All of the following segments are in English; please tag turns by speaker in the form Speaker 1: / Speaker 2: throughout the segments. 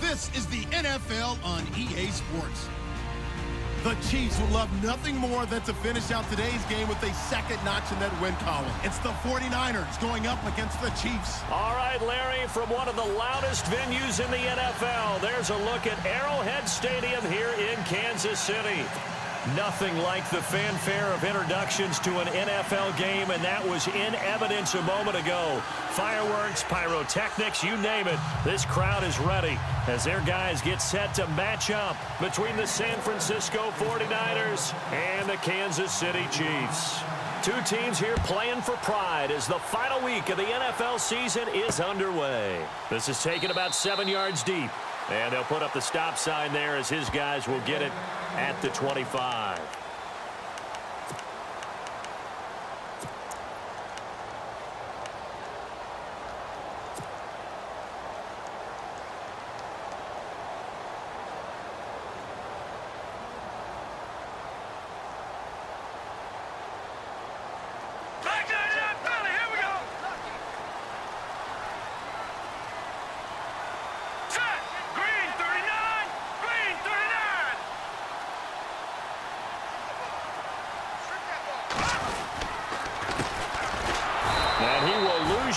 Speaker 1: This is the NFL on EA Sports. The Chiefs would love nothing more than to finish out today's game with a second notch in that win column. It's the 49ers going up against the Chiefs.
Speaker 2: All right, Larry, from one of the loudest venues in the NFL, there's a look at Arrowhead Stadium here in Kansas City. Nothing like the fanfare of introductions to an NFL game, and that was in evidence a moment ago. Fireworks, pyrotechnics, you name it. This crowd is ready as their guys get set to match up between the San Francisco 49ers and the Kansas City Chiefs. Two teams here playing for pride as the final week of the NFL season is underway. This is taken about 7 yards deep. And they'll put up the stop sign there as his guys will get it at the 25.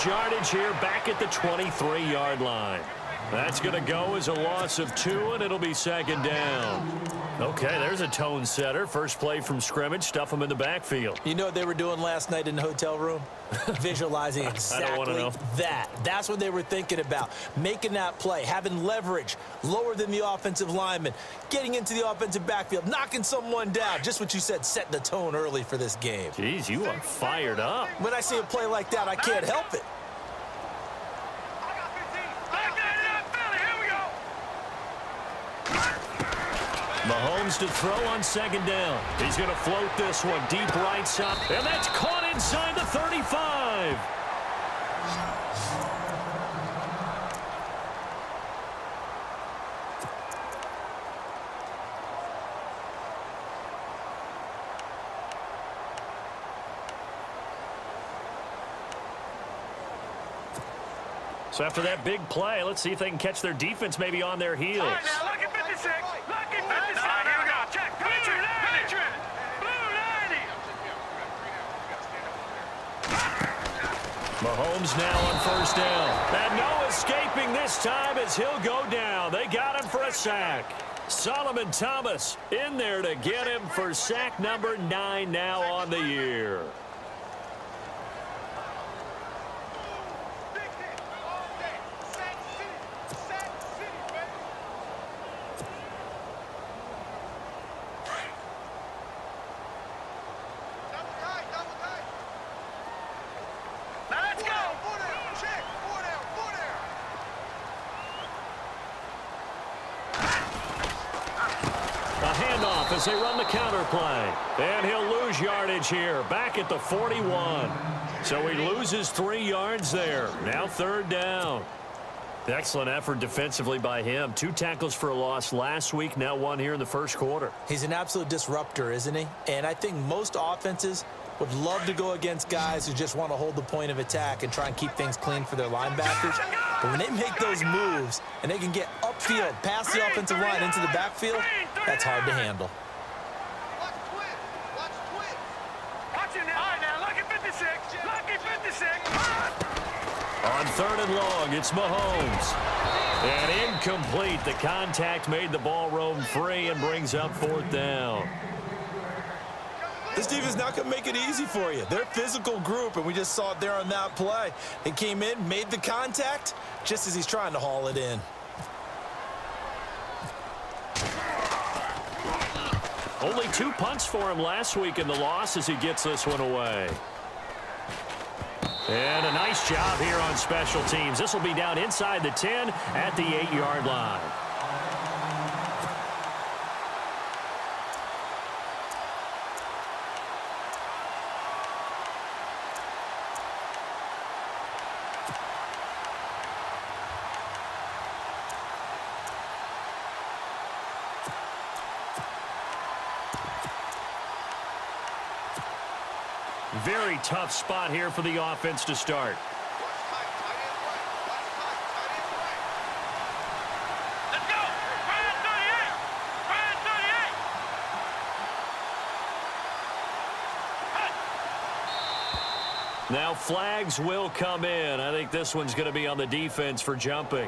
Speaker 2: Yardage here back at the 23-yard line. That's going to go as a loss of 2, and it'll be second down. Okay, there's a tone setter. First play from scrimmage, stuff them in the backfield.
Speaker 3: You know what they were doing last night in the hotel room? Visualizing exactly that. That's what they were thinking about. Making that play, having leverage, lower than the offensive lineman, getting into the offensive backfield, knocking someone down. Just what you said, set the tone early for this game.
Speaker 2: Jeez, you are fired up.
Speaker 3: When I see a play like that, I can't help it.
Speaker 2: Mahomes to throw on second down. He's going to float this one deep right side. And that's caught inside the 35. So after that big play, let's see if they can catch their defense maybe on their heels.
Speaker 4: All right, now look at 56. Look at 56. Here we go. Check. Blue 90. Blue 90.
Speaker 2: Mahomes now on first down. And no escaping this time as he'll go down. They got him for a sack. Solomon Thomas in there to get him for sack number 9 now on the year. As they run the counter play. And he'll lose yardage here back at the 41. So he loses 3 yards there. Now third down. Excellent effort defensively by him. 2 tackles for a loss last week, now 1 here in the first quarter.
Speaker 3: He's an absolute disruptor, isn't he? And I think most offenses would love to go against guys who just want to hold the point of attack and try and keep things clean for their linebackers. But when they make those moves and they can get upfield, past the offensive line into the backfield, that's hard to handle.
Speaker 2: On third and long, it's Mahomes. And incomplete. The contact made the ball roam free and brings up fourth down.
Speaker 3: This defense not going to make it easy for you. They're a physical group, and we just saw it there on that play. They came in, made the contact, just as he's trying to haul it in.
Speaker 2: Only 2 punts for him last week in the loss as he gets this one away. And a nice job here on special teams. This will be down inside the 10 at the 8-yard line. Very tough spot here for the offense to start.
Speaker 4: Let's go.
Speaker 2: Now flags will come in. I think this one's going to be on the defense for jumping.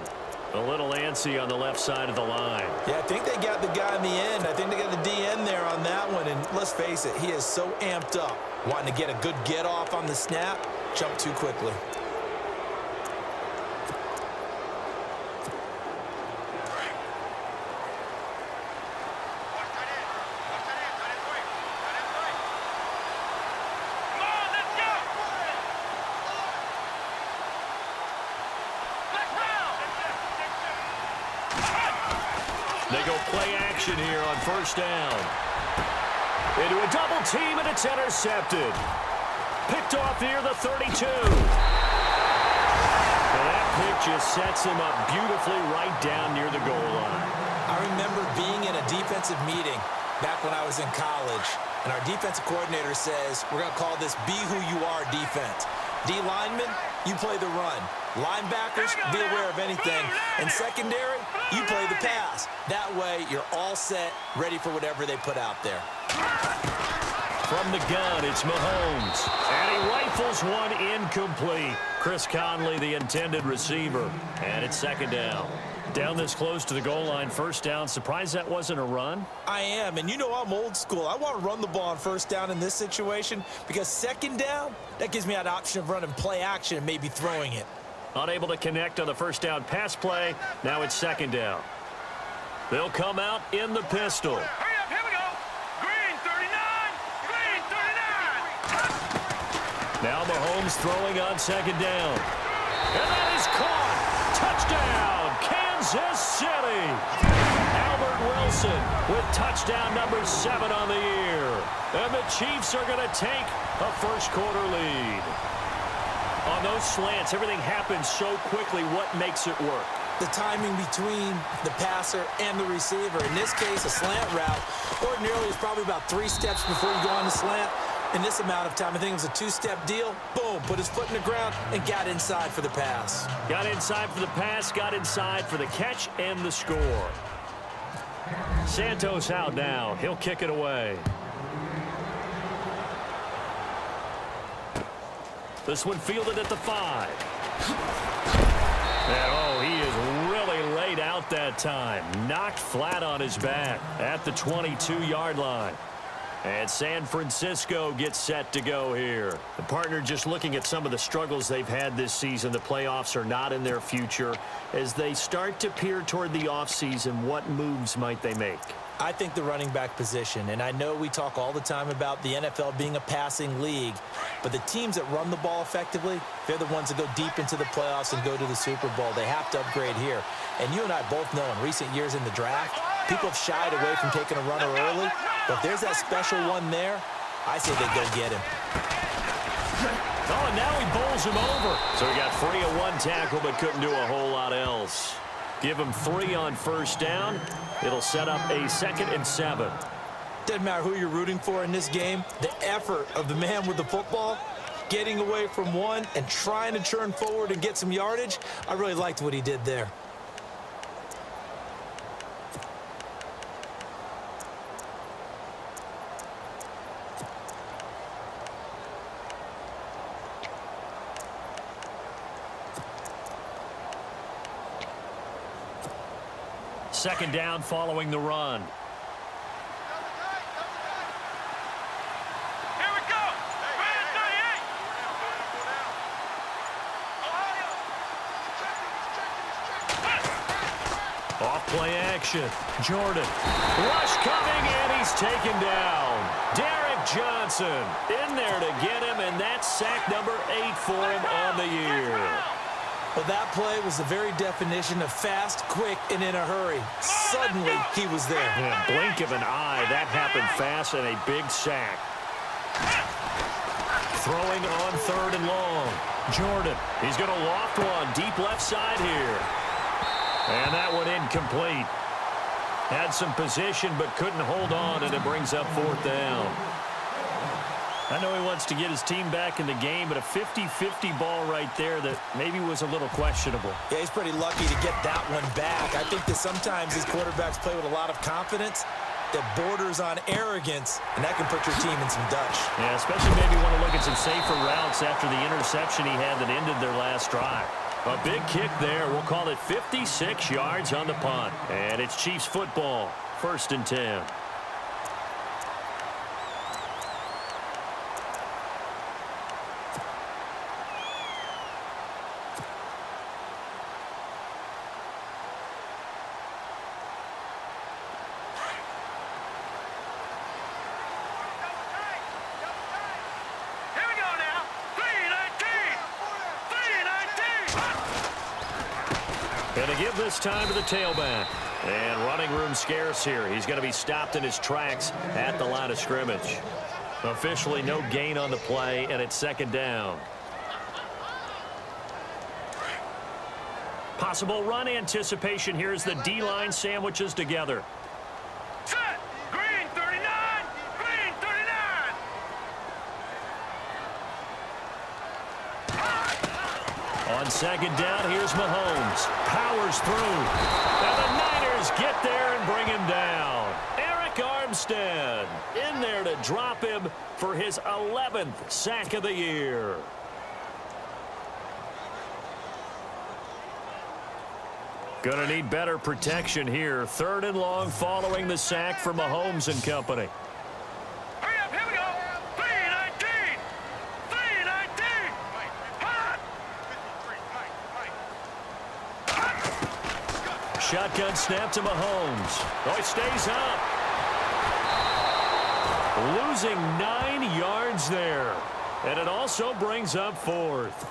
Speaker 2: A little antsy on the left side of the line.
Speaker 3: Yeah, I think they got the guy in the end. I think they got the DN there on that one. And let's face it, he is so amped up, wanting to get a good get off on the snap, jump too quickly.
Speaker 2: They go play action here on first down. Into a double team, and it's intercepted. Picked off near the 32. And that pick just sets him up beautifully right down near the goal line.
Speaker 3: I remember being in a defensive meeting back when I was in college, and our defensive coordinator says, we're going to call this Be Who You Are defense. D linemen, you play the run. Linebackers, be aware of anything. And secondary, you play the pass. That way, you're all set, ready for whatever they put out there.
Speaker 2: From the gun, it's Mahomes. And he rifles one incomplete. Chris Conley, the intended receiver. And it's second down. Down this close to the goal line, first down. Surprised that wasn't a run?
Speaker 3: I am, and you know I'm old school. I want to run the ball on first down in this situation because second down, that gives me that option of running play action and maybe throwing it.
Speaker 2: Unable to connect on the first down pass play. Now it's second down. They'll come out in the pistol.
Speaker 4: Hurry up, here we go. Green 39. Green 39.
Speaker 2: Now Mahomes throwing on second down. And that is caught. Touchdown, Kansas City. Albert Wilson with touchdown number 7 on the year. And the Chiefs are going to take a first quarter lead. On those slants, everything happens so quickly. What makes it work?
Speaker 3: The timing between the passer and the receiver. In this case, a slant route ordinarily is probably about 3 steps before you go on the slant. In this amount of time, I think it was a 2-step deal. Boom, put his foot in the ground and got inside for the pass.
Speaker 2: Got inside for the pass, got inside for the catch and the score. Santos out now. He'll kick it away. This one fielded at the 5. And oh, he is really laid out that time. Knocked flat on his back at the 22-yard line. And San Francisco gets set to go here. The partner just looking at some of the struggles they've had this season. The playoffs are not in their future. As they start to peer toward the offseason, what moves might they make?
Speaker 3: I think the running back position, and I know we talk all the time about the NFL being a passing league, but the teams that run the ball effectively, they're the ones that go deep into the playoffs and go to the Super Bowl. They have to upgrade here. And you and I both know in recent years in the draft, people have shied away from taking a runner early, but if there's that special one there, I say they go get him.
Speaker 2: Oh, and now he bowls him over. So he got free of 1 tackle, but couldn't do a whole lot else. Give him 3 on first down. It'll set up a 2nd and 7.
Speaker 3: Doesn't matter who you're rooting for in this game. The effort of the man with the football, getting away from one and trying to turn forward and get some yardage, I really liked what he did there.
Speaker 2: Second down following the run.
Speaker 4: Here we go. Green 38.
Speaker 2: Off play action. Jordan. Rush coming, and he's taken down. Derek Johnson in there to get him, and that's sack number 8 for him on the year.
Speaker 3: Well, that play was the very definition of fast, quick, and in a hurry. Suddenly, he was there.
Speaker 2: Yeah, blink of an eye. That happened fast and a big sack. Throwing on 3rd and long. Jordan. He's going to loft one deep left side here. And that one incomplete. Had some position but couldn't hold on, and it brings up 4th down. I know he wants to get his team back in the game, but a 50-50 ball right there that maybe was a little questionable.
Speaker 3: Yeah, he's pretty lucky to get that one back. I think that sometimes these quarterbacks play with a lot of confidence, that borders on arrogance, and that can put your team in some Dutch.
Speaker 2: Yeah, especially maybe want to look at some safer routes after the interception he had that ended their last drive. A big kick there. We'll call it 56 yards on the punt. And it's Chiefs football, 1st and 10. And to give this time to the tailback. And running room scarce here. He's going to be stopped in his tracks at the line of scrimmage. Officially no gain on the play, and it's 2nd down. Possible run anticipation here as the D-line sandwiches together.
Speaker 4: Set! Green 39! Green 39!
Speaker 2: On 2nd down, here's Mahomes. Powers through. And the Niners get there and bring him down. Eric Armstead in there to drop him for his 11th sack of the year. Gonna need better protection here. 3rd and long following the sack for Mahomes and company.
Speaker 4: Hurry up, here we go! 319! 319! Hot!
Speaker 2: Shotgun snap to Mahomes. Oh, he stays up. Losing 9 yards there. And it also brings up 4th.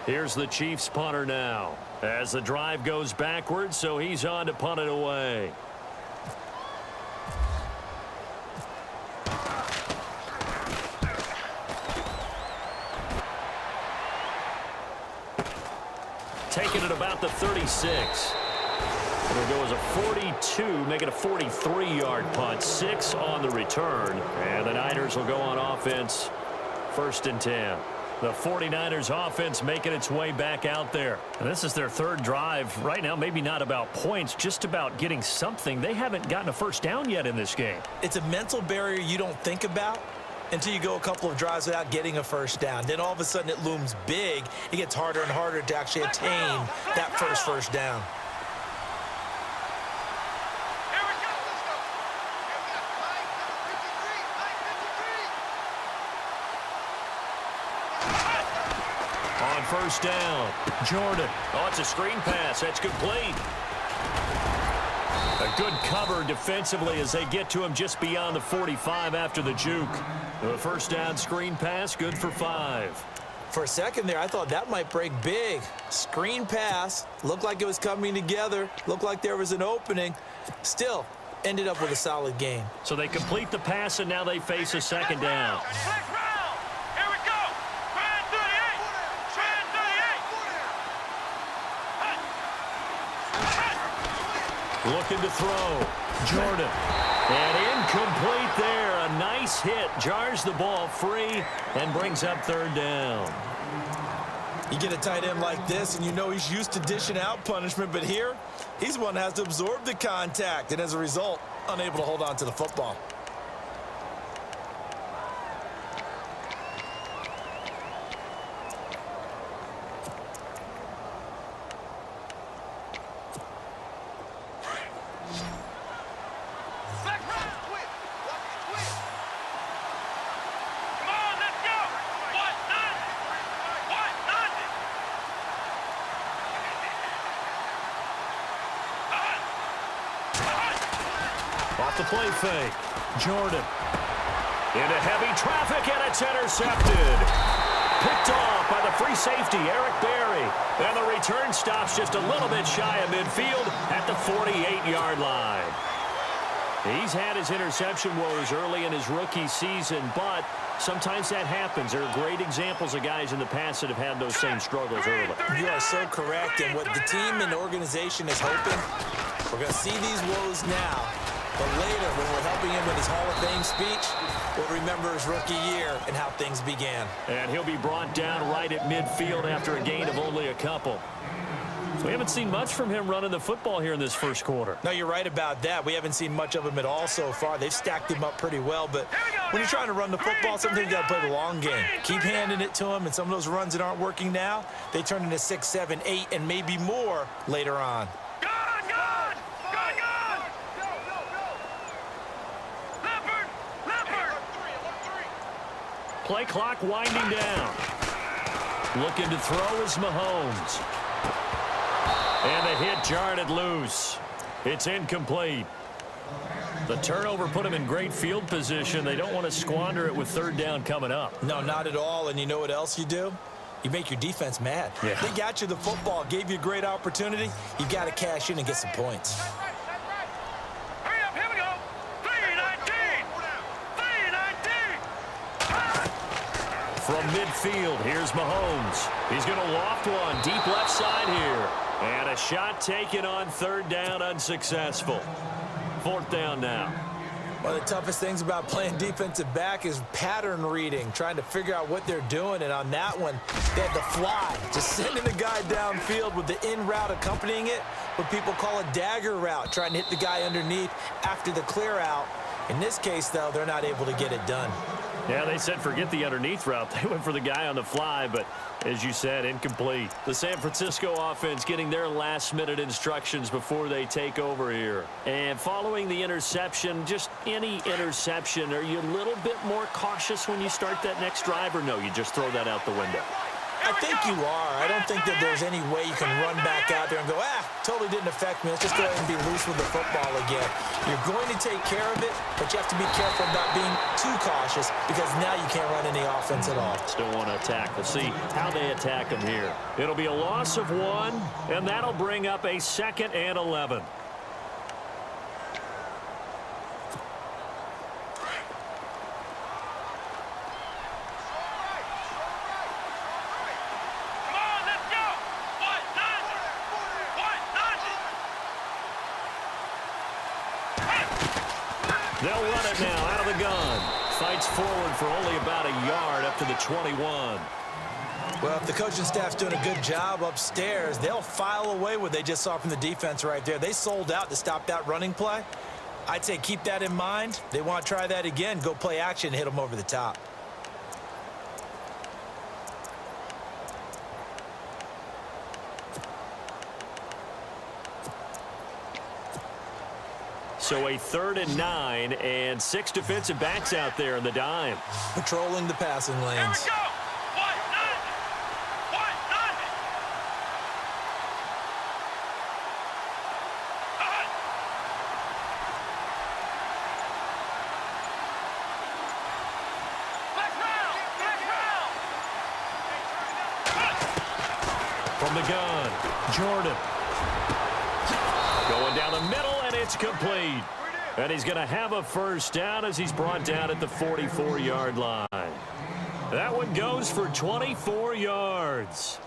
Speaker 2: Here's the Chiefs punter now. As the drive goes backwards, so he's on to punt it away. Taking it about the 36. It'll go as a 42, make it a 43-yard punt. 6 on the return. And the Niners will go on offense. 1st and 10. The 49ers offense making its way back out there. And this is their 3rd drive. Right now, maybe not about points, just about getting something. They haven't gotten a first down yet in this game.
Speaker 3: It's a mental barrier you don't think about until you go a couple of drives without getting a first down. Then all of a sudden it looms big. It gets harder and harder to actually attain that first down.
Speaker 2: On 1st down, Jordan. Oh, it's a screen pass. That's complete. A good cover defensively as they get to him just beyond the 45 after the juke. The 1st down screen pass, good for 5.
Speaker 3: For a second there, I thought that might break big. Screen pass, looked like it was coming together, looked like there was an opening. Still, ended up with a solid game.
Speaker 2: So they complete the pass, and now they face a 2nd down. Looking to throw. Jordan. And incomplete there. A nice hit. Jars the ball free and brings up 3rd down.
Speaker 3: You get a tight end like this, and you know he's used to dishing out punishment, but here, he's the one that has to absorb the contact, and as a result, unable to hold on to the football.
Speaker 2: Off the play fake. Jordan. Into heavy traffic, and it's intercepted. Picked off by the free safety, Eric Berry. And the return stops just a little bit shy of midfield at the 48-yard line. He's had his interception woes early in his rookie season, but sometimes that happens. There are great examples of guys in the past that have had those same struggles early.
Speaker 3: You are so correct, and what the team and the organization is hoping, we're going to see these woes now, but later when we're helping him with his Hall of Fame speech, we'll remember his rookie year and how things began.
Speaker 2: And he'll be brought down right at midfield after a gain of only a couple. We haven't seen much from him running the football here in this first quarter.
Speaker 3: No, you're right about that. We haven't seen much of him at all so far. They've stacked him up pretty well, but when you're trying to run the football, sometimes you got to play the long game. Keep handing it to him, and some of those runs that aren't working now, they turn into 6, 7, 8, and maybe more later on.
Speaker 2: Play clock winding down. Looking to throw is Mahomes. And the hit jarred it loose. It's incomplete. The turnover put him in great field position. They don't want to squander it with third down coming up.
Speaker 3: No, not at all. And you know what else you do? You make your defense mad.
Speaker 2: Yeah.
Speaker 3: They got you the football, gave you a great opportunity. You got to cash in and get some points.
Speaker 4: Hurry up, here we go. 3-19. 3-19.
Speaker 2: From midfield, here's Mahomes. He's going to loft one deep left side here. And a shot taken on third down, unsuccessful. Fourth down now.
Speaker 3: One of the toughest things about playing defensive back is pattern reading, trying to figure out what they're doing. And on that one, they had the fly, just sending the guy downfield with the in route accompanying it, what people call a dagger route, trying to hit the guy underneath after the clear out. In this case, though, they're not able to get it done.
Speaker 2: Yeah, they said forget the underneath route. They went for the guy on the fly, but as you said, incomplete. The San Francisco offense getting their last-minute instructions before they take over here. And following the interception, just any interception, are you a little bit more cautious when you start that next drive, or no, you just throw that out the window?
Speaker 3: I think you are. I don't think that there's any way you can run back out there and go, totally didn't affect me. Let's just go ahead and be loose with the football again. You're going to take care of it, but you have to be careful about being too cautious because now you can't run any offense at all.
Speaker 2: Still want to attack. We'll see how they attack them here. It'll be a loss of 1, and that'll bring up a 2nd and 11. They'll run it now out of the gun. Fights forward for only about a yard up to the 21.
Speaker 3: Well, if the coaching staff's doing a good job upstairs, they'll file away what they just saw from the defense right there. They sold out to stop that running play. I'd say keep that in mind. They want to try that again. Go play action and hit them over the top.
Speaker 2: So a 3rd and 9 and 6 defensive backs out there in the dime.
Speaker 3: Patrolling the passing lanes.
Speaker 4: Here we go. 1-9.
Speaker 2: From the gun, Jordan. Going down the middle, and it's complete. And he's going to have a first down as he's brought down at the 44-yard line. That one goes for 24 yards.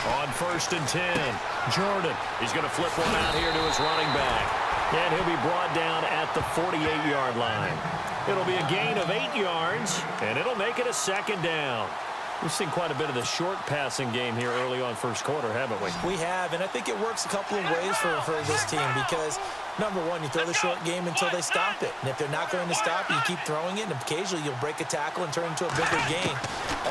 Speaker 2: On 1st and 10, Jordan. He's going to flip one out here to his running back. And he'll be brought down at the 48-yard line. It'll be a gain of 8 yards, and it'll make it a 2nd down. We've seen quite a bit of the short passing game here early on first quarter, haven't we?
Speaker 3: We have, and I think it works a couple of ways for this team because, number one, you throw the short game until they stop it. And if they're not going to stop it, you keep throwing it, and occasionally you'll break a tackle and turn into a bigger gain.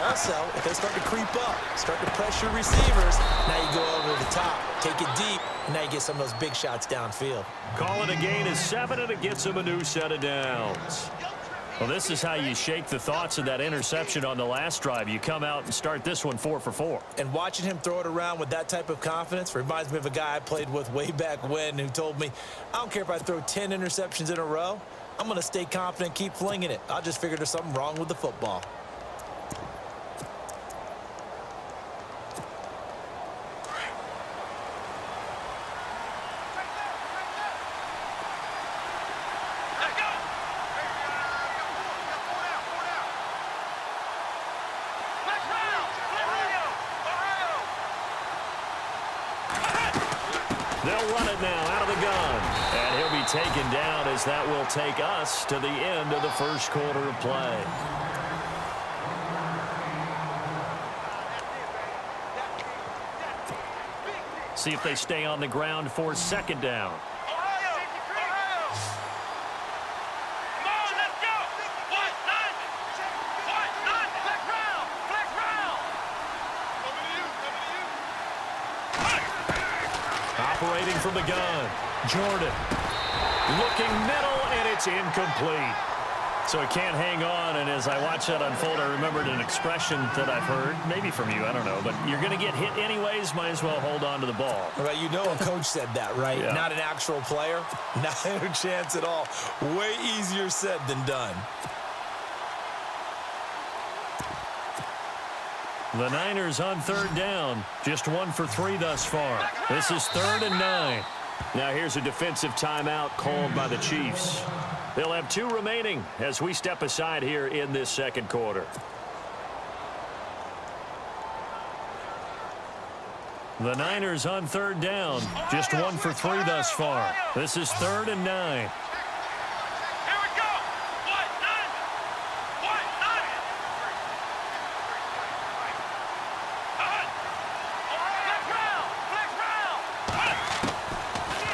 Speaker 3: Also, if they start to creep up, start to pressure receivers, now you go over the top, take it deep, and now you get some of those big shots downfield.
Speaker 2: Call it a gain of 7, and it gets him a new set of downs. Well, this is how you shake the thoughts of that interception on the last drive. You come out and start this one 4 for 4.
Speaker 3: And watching him throw it around with that type of confidence reminds me of a guy I played with way back when who told me, I don't care if I throw 10 interceptions in a row, I'm going to stay confident, keep flinging it. I'll just figure there's something wrong with the football.
Speaker 4: Let's
Speaker 2: They'll run it now out of the gun. And he'll be taken down as that will take us to the end of the first quarter of play. See if they stay on the ground for second down. Operating from the gun, Jordan. Looking middle, and it's incomplete. So he can't hang on, and as I watch that unfold, I remembered an expression that I've heard, maybe from you, I don't know, but you're going to get hit anyways, might as well hold on to the ball.
Speaker 3: Well, you know a coach said that, right?
Speaker 2: Yeah.
Speaker 3: Not an actual player. Not a chance at all. Way easier said than done.
Speaker 2: The Niners on third down. Just 1 for 3 thus far. This is 3rd and 9. Now here's a defensive timeout called by the Chiefs. They'll have 2 remaining as we step aside here in this second quarter. The Niners on third down. Just 1 for 3 thus far. This is 3rd and 9.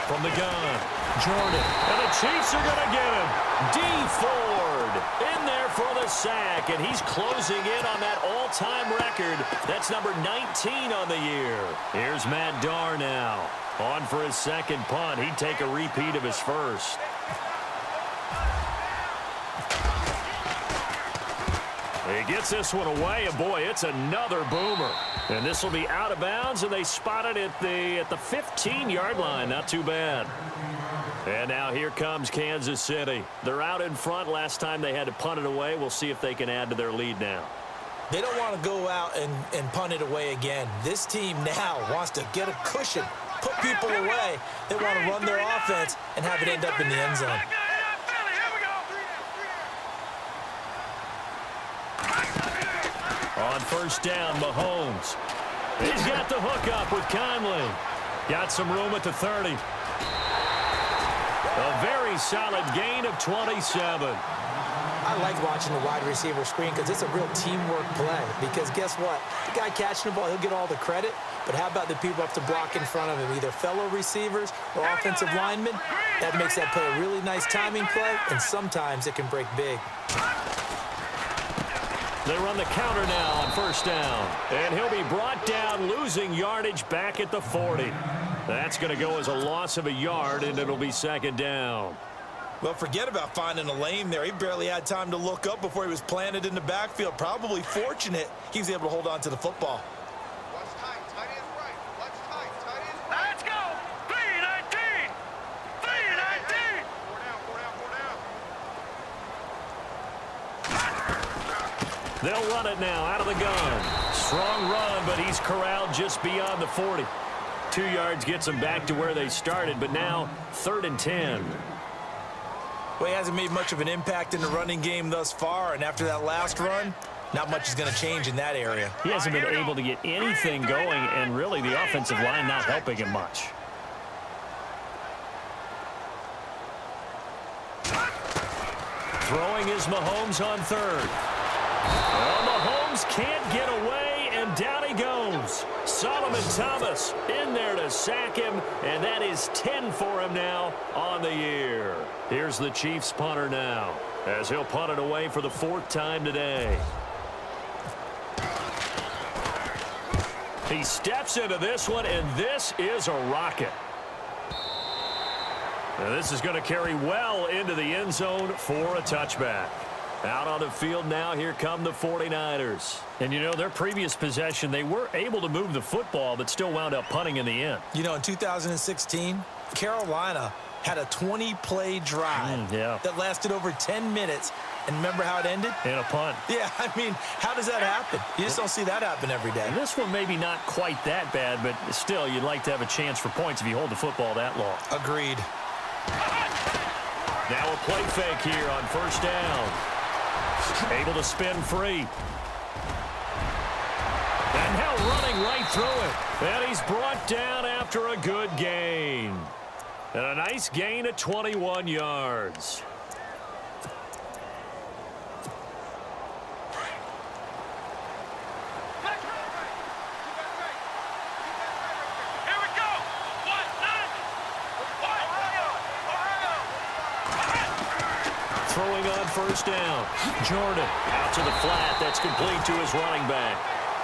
Speaker 2: From the gun, Jordan, and the Chiefs are going to get him. D. Ford in there for the sack, and he's closing in on that all-time record. That's number 19 on the year. Here's Matt Darr now. On for his second punt. He'd take a repeat of his first. He gets this one away, and boy, it's another boomer. And this will be out of bounds, and they spot it at the 15-yard line. Not too bad. And now here comes Kansas City. They're out in front. Last time they had to punt it away. We'll see if they can add to their lead now.
Speaker 3: They don't want to go out and punt it away again. This team now wants to get a cushion, put people away. They want to run their offense and have it end up in the end zone.
Speaker 2: On first down, Mahomes. He's got the hook up with Conley. Got some room at the 30. A very solid gain of 27.
Speaker 3: I like watching the wide receiver screen because it's a real teamwork play. Because guess what? The guy catching the ball, he'll get all the credit. But how about the people up to block in front of him, either fellow receivers or offensive linemen? That makes that play a really nice timing play, and sometimes it can break big.
Speaker 2: They run the counter now on first down. And he'll be brought down, losing yardage back at the 40. That's going to go as a loss of a yard, and it'll be second down.
Speaker 3: Well, forget about finding a lane there. He barely had time to look up before he was planted in the backfield. Probably fortunate he was able to hold on to the football.
Speaker 5: Watch tight. Tight end right. Watch tight. Tight end right.
Speaker 4: Let's go. 3-19. 3-19.
Speaker 5: Four down.
Speaker 2: They'll run it now out of the gun. Strong run, but he's corralled just beyond the 40. 2 yards gets him back to where they started, but now 3rd and 10.
Speaker 3: Well, he hasn't made much of an impact in the running game thus far, and after that last run, not much is going to change in that area.
Speaker 2: He hasn't been able to get anything going, and really the offensive line not helping him much. Throwing is Mahomes on third. Well, Mahomes can't get away, and down he goes. Solomon Thomas in there to sack him, and that is 10 for him now on the year. Here's the Chiefs punter now, as he'll punt it away for the 4th time today. He steps into this one, and this is a rocket. Now this is going to carry well into the end zone for a touchback. Out on the field now, here come the 49ers. And, you know, their previous possession, they were able to move the football, but still wound up punting in the end.
Speaker 3: You know, in 2016, Carolina had a 20-play drive that lasted over 10 minutes. And remember how it ended?
Speaker 2: In a punt.
Speaker 3: Yeah, I mean, how does that happen? You just don't see that happen every day.
Speaker 2: And this one maybe not quite that bad, but still, you'd like to have a chance for points if you hold the football that long.
Speaker 3: Agreed.
Speaker 2: Now a play fake here on first down. Able to spin free. And now running right through it. And he's brought down after a good gain. And a nice gain of 21 yards. Throwing on first down. Jordan out to the flat. That's complete to his running back.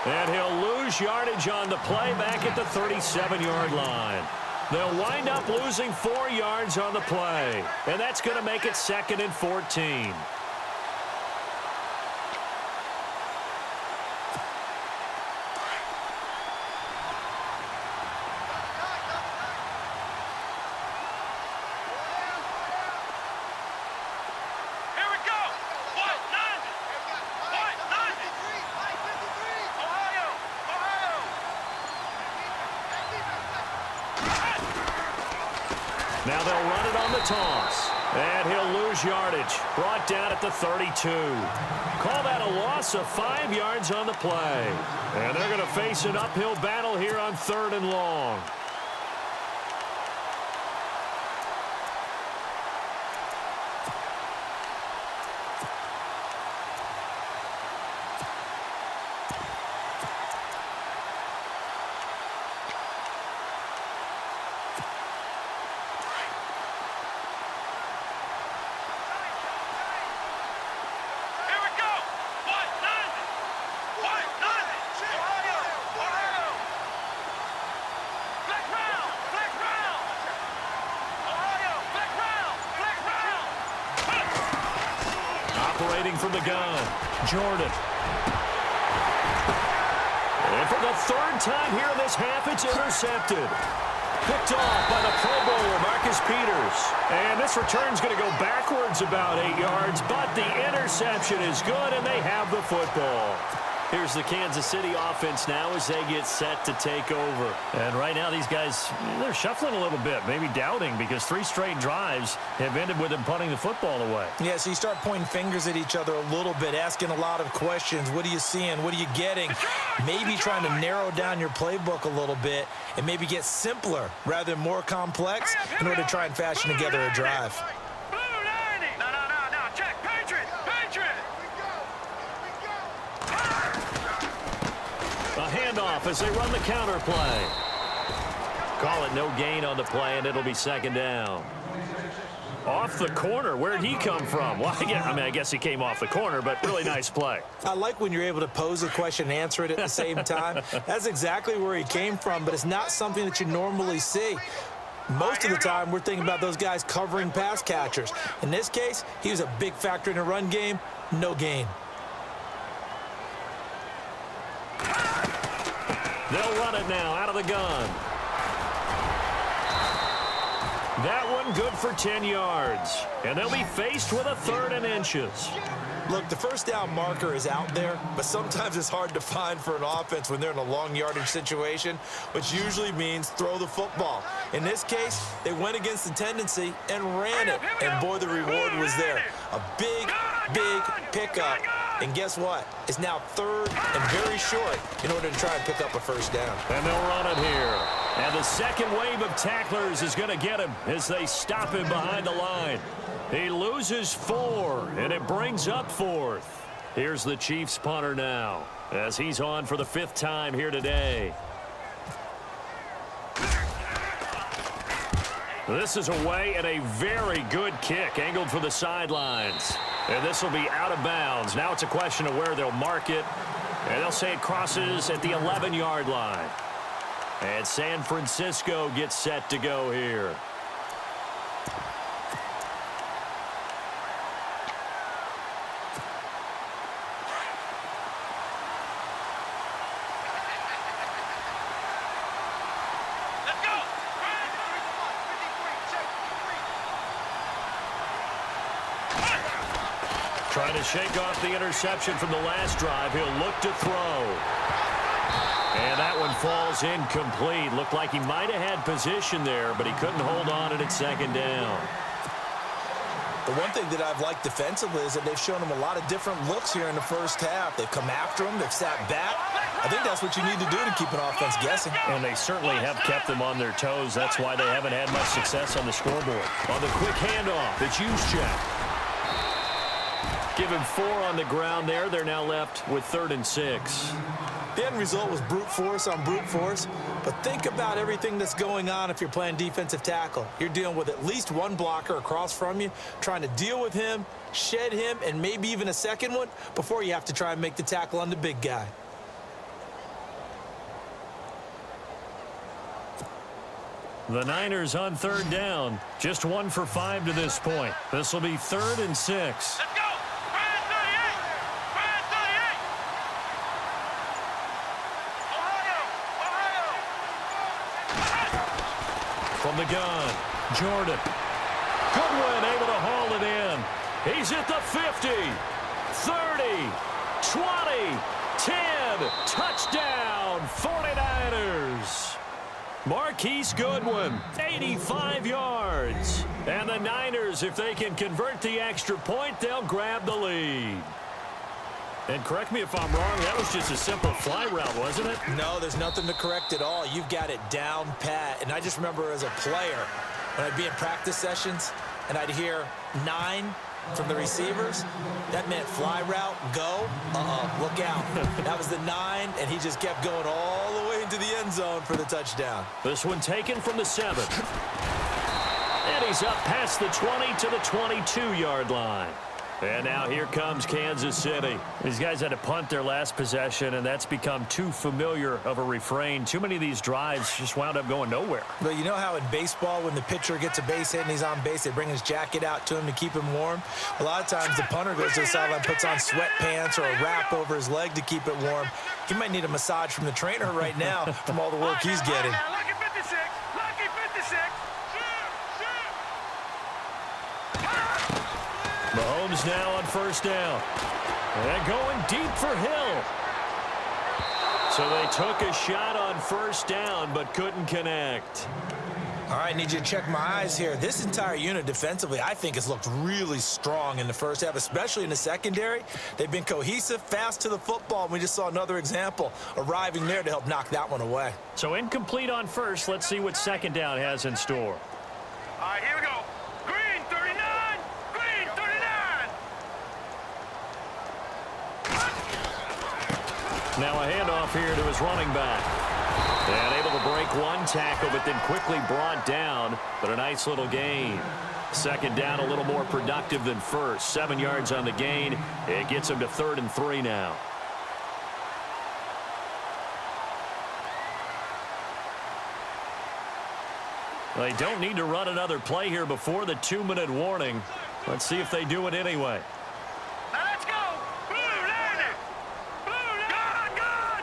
Speaker 2: And he'll lose yardage on the play back at the 37-yard line. They'll wind up losing 4 yards on the play. And that's going to make it 2nd and 14. Now they'll run it on the toss. And he'll lose yardage. Brought down at the 32. Call that a loss of 5 yards on the play. And they're going to face an uphill battle here on 3rd and long. Operating from the gun, Jordan. And for the 3rd time here in this half, it's intercepted. Picked off by the Pro Bowler, Marcus Peters. And this return's going to go backwards about 8 yards, but the interception is good, and they have the football. Here's the Kansas City offense now as they get set to take over. And right now these guys, they're shuffling a little bit, maybe doubting, because 3 straight drives have ended with them punting the football away.
Speaker 3: Yeah, so you start pointing fingers at each other a little bit, asking a lot of questions. What are you seeing? What are you getting? Maybe trying to narrow down your playbook a little bit and maybe get simpler rather than more complex in order to try and fashion together a drive.
Speaker 2: A handoff as they run the counter play. Call it no gain on the play, and it'll be 2nd down. Off the corner. Where'd he come from? Well, I guess he came off the corner, but really nice play.
Speaker 3: I like when you're able to pose a question and answer it at the same time. That's exactly where he came from, but it's not something that you normally see. Most of the time, we're thinking about those guys covering pass catchers. In this case, he was a big factor in the run game. No gain.
Speaker 2: They'll run it now out of the gun. That one good for 10 yards. And they'll be faced with a 3rd and inches.
Speaker 3: Look, the first down marker is out there, but sometimes it's hard to find for an offense when they're in a long yardage situation, which usually means throw the football. In this case, they went against the tendency and ran it. And boy, the reward was there. A big, big pickup. And guess what? It's now 3rd and very short in order to try and pick up a first down.
Speaker 2: And they'll run it here. And the second wave of tacklers is going to get him as they stop him behind the line. He loses 4, and it brings up 4th. Here's the Chiefs punter now as he's on for the 5th time here today. This is away and a very good kick angled for the sidelines. And this will be out of bounds. Now it's a question of where they'll mark it. And they'll say it crosses at the 11-yard line. And San Francisco gets set to go here. Trying to shake off the interception from the last drive. He'll look to throw. And that one falls incomplete. Looked like he might have had position there, but he couldn't hold on at 2nd down.
Speaker 3: The one thing that I've liked defensively is that they've shown them a lot of different looks here in the first half. They've come after them. They've sat back. I think that's what you need to do to keep an offense guessing.
Speaker 2: And they certainly have kept them on their toes. That's why they haven't had much success on the scoreboard. On the quick handoff, it's Juszczyk. Give him 4 on the ground there. They're now left with 3rd and 6.
Speaker 3: The end result was brute force on brute force, but think about everything that's going on if you're playing defensive tackle. You're dealing with at least one blocker across from you, trying to deal with him, shed him, and maybe even a second one before you have to try and make the tackle on the big guy.
Speaker 2: The Niners on 3rd down. Just 1 for 5 to this point. This will be 3rd and 6.
Speaker 4: Let's go! Brand 38! Brand 38! Ohio!
Speaker 2: From the gun, Jordan. Goodwin able to haul it in. He's at the 50, 30, 20, 10. Touchdown, 49ers. Marquise Goodwin, 85 yards. And the Niners, if they can convert the extra point, they'll grab the lead. And correct me if I'm wrong, that was just a simple fly route, wasn't it?
Speaker 3: No, there's nothing to correct at all. You've got it down pat. And I just remember as a player, when I'd be in practice sessions and I'd hear 9 from the receivers, that meant fly route, go, look out. That was the 9, and he just kept going all the way into the end zone for the touchdown.
Speaker 2: This one taken from the 7. And he's up past the 20 to the 22-yard line. And now here comes Kansas City. These guys had to punt their last possession, and that's become too familiar of a refrain. Too many of these drives just wound up going nowhere.
Speaker 3: But you know how in baseball, when the pitcher gets a base hit and he's on base, they bring his jacket out to him to keep him warm? A lot of times the punter goes to the sideline, puts on sweatpants or a wrap over his leg to keep it warm. He might need a massage from the trainer right now from all the work he's getting.
Speaker 4: Lucky 56! Lucky 56!
Speaker 2: Mahomes now on 1st down. And going deep for Hill. So they took a shot on 1st down, but couldn't connect.
Speaker 3: All right, need you to check my eyes here. This entire unit defensively, I think, has looked really strong in the first half, especially in the secondary. They've been cohesive, fast to the football, and we just saw another example arriving there to help knock that one away.
Speaker 2: So incomplete on 1st. Let's see what 2nd down has in store.
Speaker 4: All right, here we go. Green 39! Green 39!
Speaker 2: Now a handoff here to his running back. And able to break one tackle, but then quickly brought down. But a nice little gain. 2nd down, a little more productive than 1st. 7 yards on the gain. It gets him to 3rd and 3 now. They don't need to run another play here before the 2-minute warning. Let's see if they do it anyway.
Speaker 4: Now let's go! Blue Liner! Blue Liner! Gun!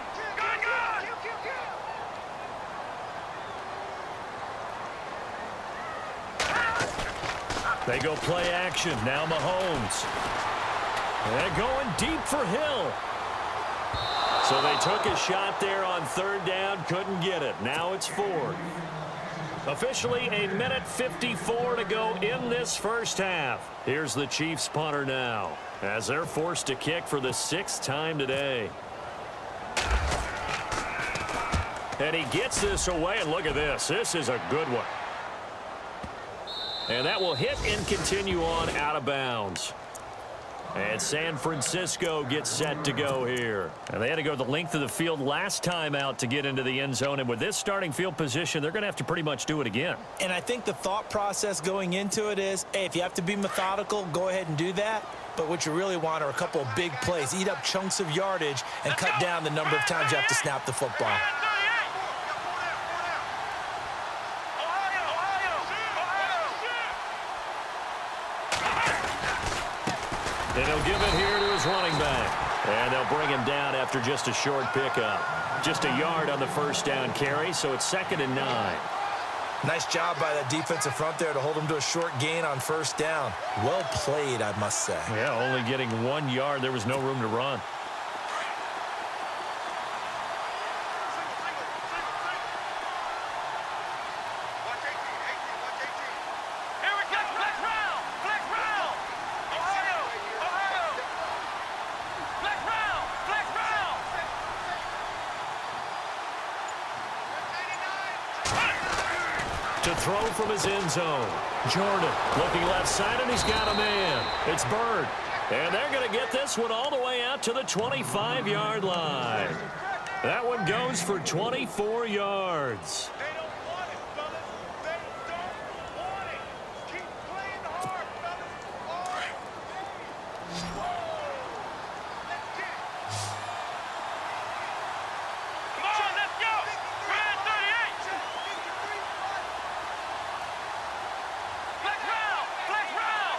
Speaker 2: They go play action. Now Mahomes. They're going deep for Hill. So they took a shot there on 3rd down. Couldn't get it. Now it's 4th. Officially a minute 54 to go in this first half. Here's the Chiefs punter now as they're forced to kick for the 6th time today. And he gets this away, and look at this. This is a good one. And that will hit and continue on out of bounds. And San Francisco gets set to go here. And they had to go the length of the field last time out to get into the end zone. And with this starting field position, they're going to have to pretty much do it again.
Speaker 3: And I think the thought process going into it is, hey, if you have to be methodical, go ahead and do that. But what you really want are a couple of big plays. Eat up chunks of yardage and cut down the number of times you have to snap the football.
Speaker 2: And he'll give it here to his running back. And they'll bring him down after just a short pickup. Just a yard on the 1st down carry, so it's 2nd and 9.
Speaker 3: Nice job by that defensive front there to hold him to a short gain on 1st down. Well played, I must say.
Speaker 2: Yeah, only getting 1 yard. There was no room to run.
Speaker 4: Here we go! Flex round! Flex round!
Speaker 2: to throw from his end zone. Jordan looking left side, and he's got a man. It's Bird. And they're going to get this one all the way out to the 25-yard line. That one goes for 24 yards.
Speaker 5: They don't want it, fellas. They don't want it. Keep playing hard, fellas. Hard. Let's get it.
Speaker 4: Come on, let's go. Red 38. Flex round. Flex round.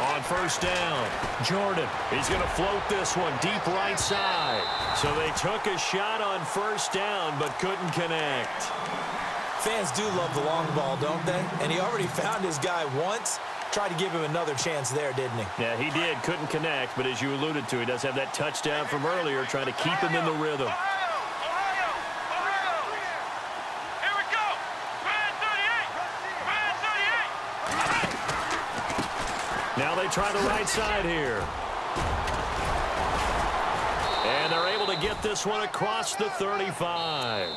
Speaker 2: On first down, Jordan, he's going to float this one deep right side. So they took a shot on first down but couldn't connect.
Speaker 3: Fans do love the long ball, don't they? And he already found his guy once. Tried to give him another chance there, didn't he?
Speaker 2: Yeah, he did. Couldn't connect, but as you alluded to, he does have that touchdown from earlier, trying to keep him in the rhythm.
Speaker 4: Ohio. Here we go. Red 38.
Speaker 2: Now they try the right side here. And they're able to get this one across the 35.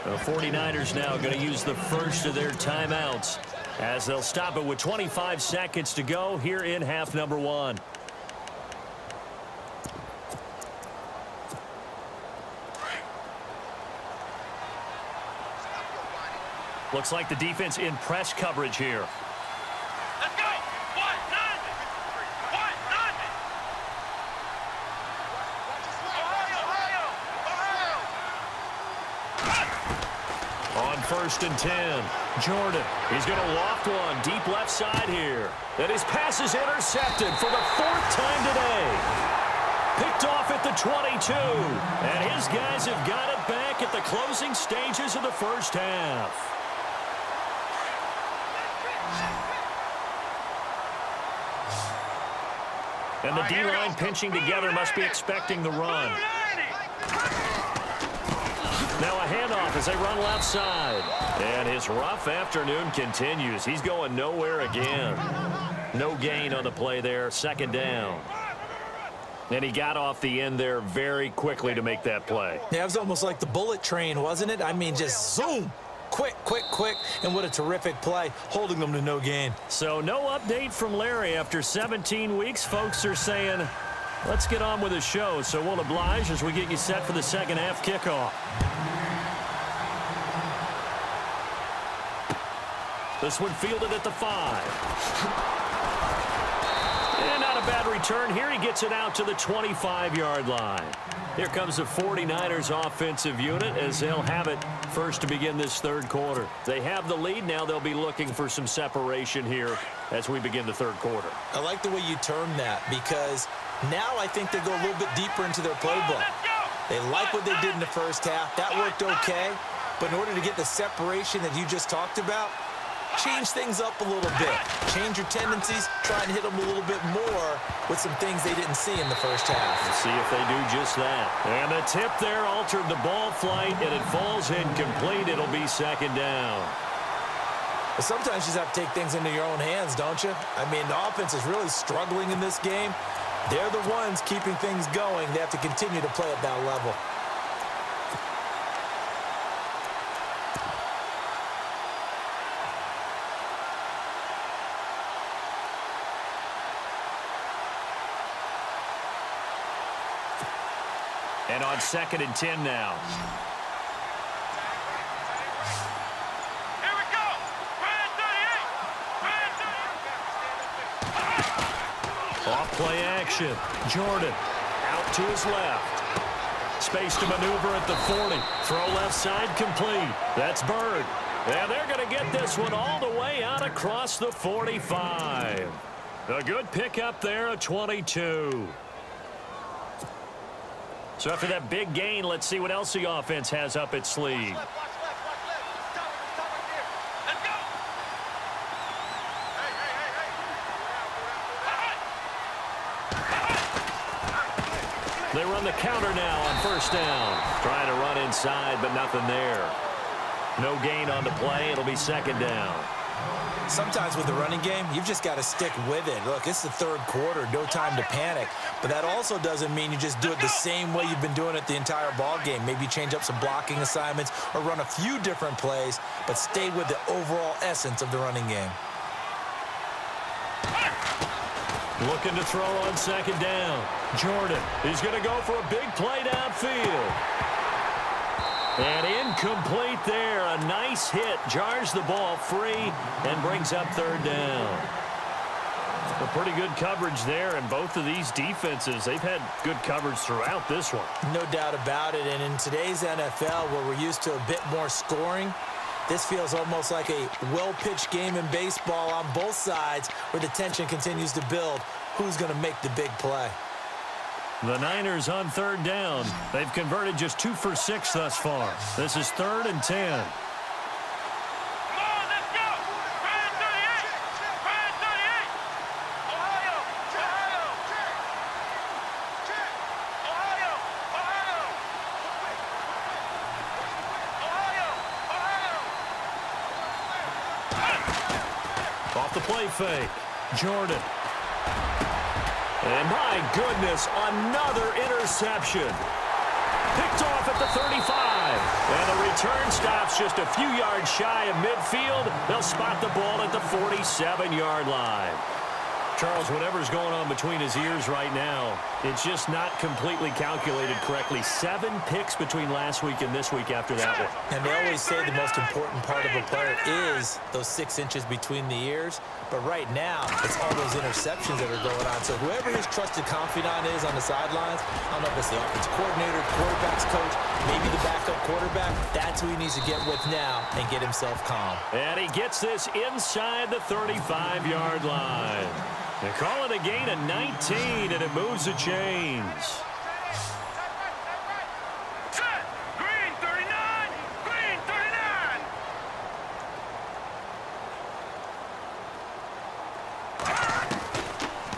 Speaker 2: The 49ers now going to use the first of their timeouts as they'll stop it with 25 seconds to go here in half number one. Looks like the defense in press coverage here.
Speaker 4: Let's go. What? Nothing. What? Nothing.
Speaker 2: On first and 10, Jordan. He's going to loft one deep left side here. And his pass is intercepted for the fourth time today. Picked off at the 22. And his guys have got it back at the closing stages of the first half. And the D-line pinching together must be expecting the run. Now a handoff as they run left side. And his rough afternoon continues. He's going nowhere again. No gain on the play there. Second down. And he got off the end there very quickly to make that play.
Speaker 3: Yeah, it was almost like the bullet train, wasn't it? I mean, just zoom. Quick, quick, quick. And what a terrific play, holding them to no gain.
Speaker 2: So no update from Larry after 17 weeks. Folks are saying, let's get on with the show. So we'll oblige as we get you set for the second half kickoff. This one fielded at the 5. And not a bad return here. He gets it out to the 25-yard line. Here comes the 49ers offensive unit as they'll have it first to begin this third quarter. They have the lead. Now they'll be looking for some separation here as we begin the third quarter.
Speaker 3: I like the way you term that because now I think they go a little bit deeper into their playbook. They like what they did in the first half. That worked okay. But in order to get the separation that you just talked about, change things up a little bit. Change your tendencies. Try and hit them a little bit more with some things they didn't see in the first half.
Speaker 2: Let's see if they do just that. And the tip there altered the ball flight, and it falls incomplete. It'll be second down.
Speaker 3: But sometimes you just have to take things into your own hands, don't you? I mean, the offense is really struggling in this game. They're the ones keeping things going. They have to continue to play at that level.
Speaker 2: And on second and 10 now.
Speaker 4: Here we go. Red 38.
Speaker 2: Off play action. Jordan out to his left. Space to maneuver at the 40. Throw left side complete. That's Bird. And they're going to get this one all the way out across the 45. A good pickup there at 22. So after that big gain, let's see what else the offense has up its sleeve.
Speaker 5: Watch left. Stop right there.
Speaker 4: Let's go.
Speaker 5: Hey.
Speaker 2: They run the counter now on first down. Trying to run inside, but nothing there. No gain on the play. It'll be second down.
Speaker 3: Sometimes with the running game, you've just got to stick with it. Look, it's the third quarter, no time to panic. But that also doesn't mean you just do it the same way you've been doing it the entire ball game. Maybe change up some blocking assignments or run a few different plays, but stay with the overall essence of the running game.
Speaker 2: Looking to throw on second down. Jordan is going to go for a big play downfield. And incomplete there. A nice hit. Jars the ball free and brings up third down. A pretty good coverage there, and both of these defenses, they've had good coverage throughout this one.
Speaker 3: No doubt about it. And in today's NFL, where we're used to a bit more scoring, this feels almost like a well-pitched game in baseball on both sides where the tension continues to build. Who's going to make the big play?
Speaker 2: The Niners on third down. They've converted just 2 for 6 thus far. This is 3rd and 10.
Speaker 4: Come on, let's go. Brand 38. Brand 38. Ohio. Ohio. Ohio. Ohio. Ohio.
Speaker 2: Off the play fake. Jordan. And my goodness, another interception. Picked off at the 35. And the return stops just a few yards shy of midfield. They'll spot the ball at the 47-yard line. Charles, whatever's going on between his ears right now, it's just not completely calculated correctly. 7 picks between last week and this week after that one.
Speaker 3: And they always say the most important part of a player is those 6 inches between the ears. But right now, it's all those interceptions that are going on. So whoever his trusted confidant is on the sidelines, I don't know if it's the offensive coordinator, quarterback's coach, maybe the backup quarterback, that's who he needs to get with now and get himself calm.
Speaker 2: And he gets this inside the 35-yard line. They call it a gain of 19, and it moves the chains.
Speaker 4: Set. Green 39. Green 39.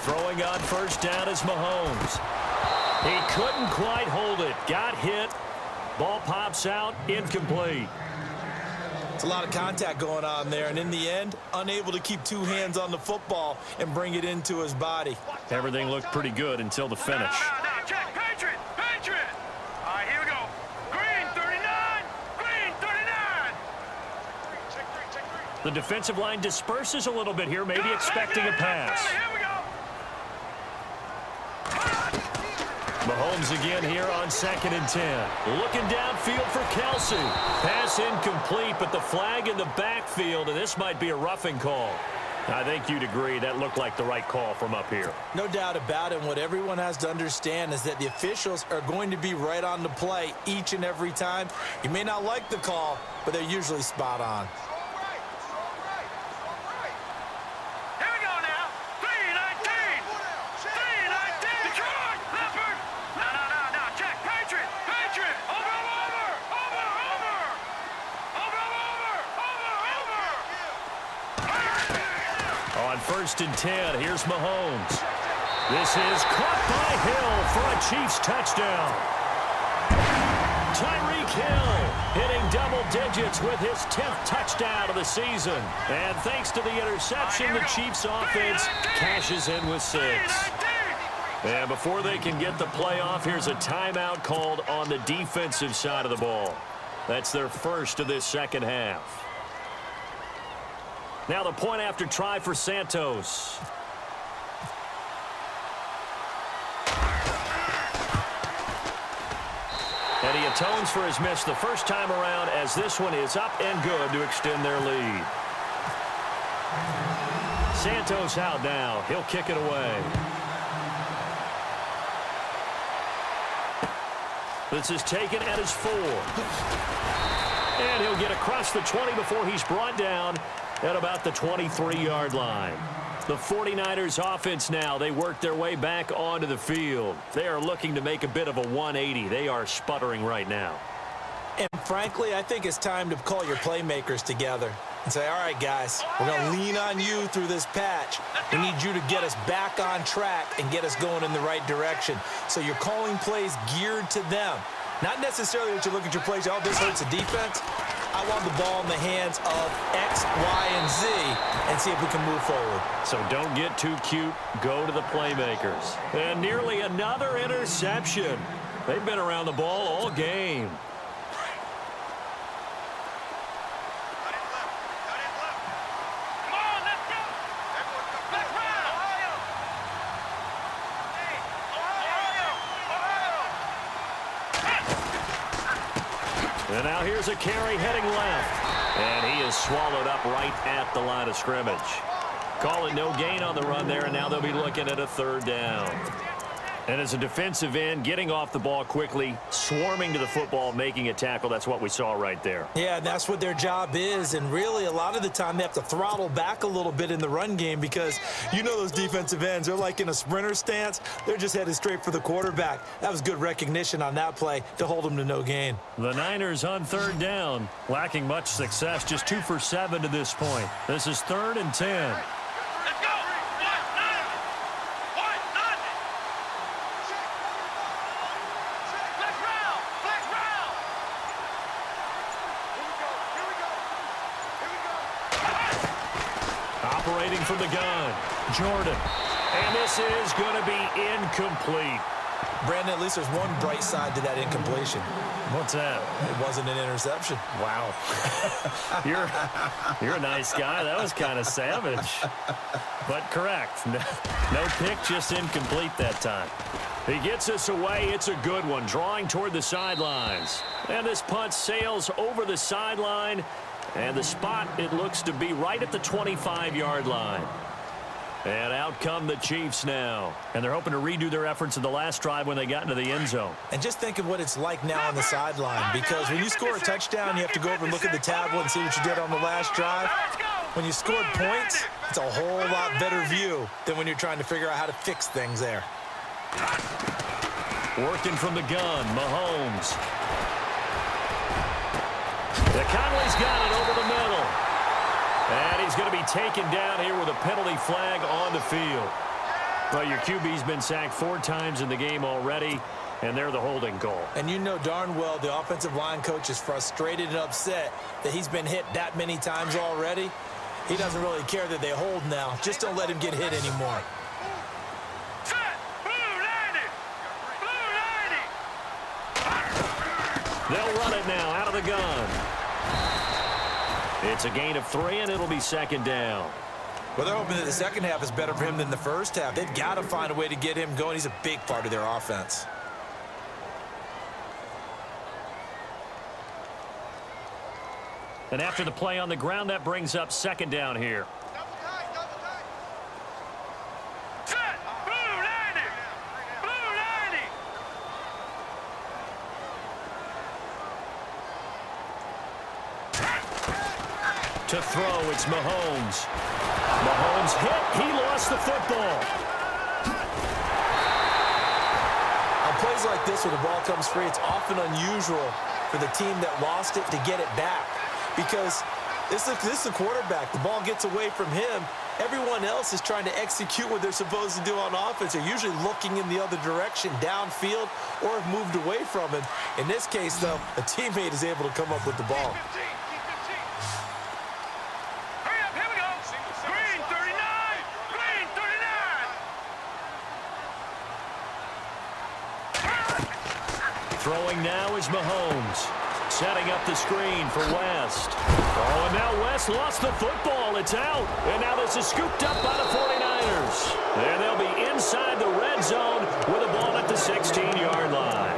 Speaker 2: Throwing on first down is Mahomes. He couldn't quite hold it. Got hit. Ball pops out. Incomplete.
Speaker 3: It's a lot of contact going on there, and in the end, unable to keep 2 hands on the football and bring it into his body.
Speaker 2: Everything looked pretty good until the finish.
Speaker 4: Now, check. Patriot. Patriot. All right, here we go. Green 39. Green 39.
Speaker 5: Check three.
Speaker 2: The defensive line disperses a little bit here, maybe expecting a pass.
Speaker 4: Here we go.
Speaker 2: Mahomes again here on 2nd and 10. Looking downfield for Kelsey. Pass incomplete, but the flag in the backfield, and this might be a roughing call. I think you'd agree that looked like the right call from up here.
Speaker 3: No doubt about it. What everyone has to understand is that the officials are going to be right on the play each and every time. You may not like the call, but they're usually spot on.
Speaker 4: Here we go now. 319. 319. Detroit. Leopard. No. Check. Patriot. Patriot. Over.
Speaker 2: On 1st and 10, here's Mahomes. This is caught by Hill for a Chiefs touchdown. Tyreek Hill hitting double digits with his 10th touchdown of the season. And thanks to the interception, the Chiefs offense cashes in with 6. And before they can get the play off, here's a timeout called on the defensive side of the ball. That's their first of this second half. Now the point after try for Santos. And he atones for his miss the first time around, as this one is up and good to extend their lead. Santos out now. He'll kick it away. This is taken at his 4. And he'll get across the 20 before he's brought down at about the 23-yard line. The 49ers offense now, they work their way back onto the field. They are looking to make a bit of a 180. They are sputtering right now.
Speaker 3: And frankly, I think it's time to call your playmakers together and say, all right, guys, we're going to lean on you through this patch. We need you to get us back on track and get us going in the right direction. So you're calling plays geared to them. Not necessarily that you look at your plays, oh, this hurts the defense. I want the ball in the hands of X, Y, and Z and see if we can move forward.
Speaker 2: So don't get too cute. Go to the playmakers. And nearly another interception. They've been around the ball all game.
Speaker 4: Come on, let's go. Let's run. Ohio. Hey, Ohio.
Speaker 2: And now here's a carry heading left. And he is swallowed up right at the line of scrimmage. Call it no gain on the run there, and now they'll be looking at a third down. And as a defensive end, getting off the ball quickly, swarming to the football, making a tackle, that's what we saw right there.
Speaker 3: Yeah, and that's what their job is. And really, a lot of the time, they have to throttle back a little bit in the run game because you know those defensive ends, they're like in a sprinter stance. They're just headed straight for the quarterback. That was good recognition on that play to hold them to no gain.
Speaker 2: The Niners on third down, lacking much success, just 2 for 7 to this point. This is 3rd and 10.
Speaker 4: Let's go. Let's round. Let's round.
Speaker 2: Operating from the gun, Jordan. And this is going to be incomplete.
Speaker 3: Brandon, at least there's one bright side to that incompletion.
Speaker 2: What's that?
Speaker 3: It wasn't an interception.
Speaker 2: Wow. You're a nice guy. That was kind of savage. But correct. No pick, just incomplete that time. He gets us away. It's a good one, drawing toward the sidelines. And this punt sails over the sideline. And the spot, it looks to be right at the 25-yard line. And out come the Chiefs now. And they're hoping to redo their efforts in the last drive when they got into the end zone.
Speaker 3: And just think of what it's like now on the sideline, because when you score a touchdown, you have to go over and look at the tablet and see what you did on the last drive. When you scored points, it's a whole lot better view than when you're trying to figure out how to fix things there.
Speaker 2: Working from the gun, Mahomes. Conley's got it over the middle. And he's going to be taken down here with a penalty flag on the field. Well, your QB's been sacked 4 times in the game already, and they're the holding call.
Speaker 3: And you know darn well the offensive line coach is frustrated and upset that he's been hit that many times already. He doesn't really care that they hold now. Just don't let him get hit anymore.
Speaker 4: Set. Blue 90. Blue 90.
Speaker 2: They'll run it now out of the gun. It's a gain of 3, and it'll be 2nd down.
Speaker 3: Well, they're hoping that the second half is better for him than the first half. They've got to find a way to get him going. He's a big part of their offense.
Speaker 2: And after the play on the ground, that brings up 2nd down here.
Speaker 5: Double tight, double tight.
Speaker 4: Set. Blue 90. Blue 90.
Speaker 2: To throw, it's Mahomes. Mahomes hit. He lost the football.
Speaker 3: On plays like this where the ball comes free, it's often unusual for the team that lost it to get it back, because this is the quarterback. The ball gets away from him. Everyone else is trying to execute what they're supposed to do on offense. They're usually looking in the other direction, downfield, or have moved away from him. In this case, though, a teammate is able to come up with the ball.
Speaker 4: Hurry up, here we go. Green 39. Green 39.
Speaker 2: Throwing now is Mahomes. Setting up the screen for West. Oh, and now West lost the football. It's out. And now this is scooped up by the 49ers. And they'll be inside the red zone with a ball at the 16-yard line.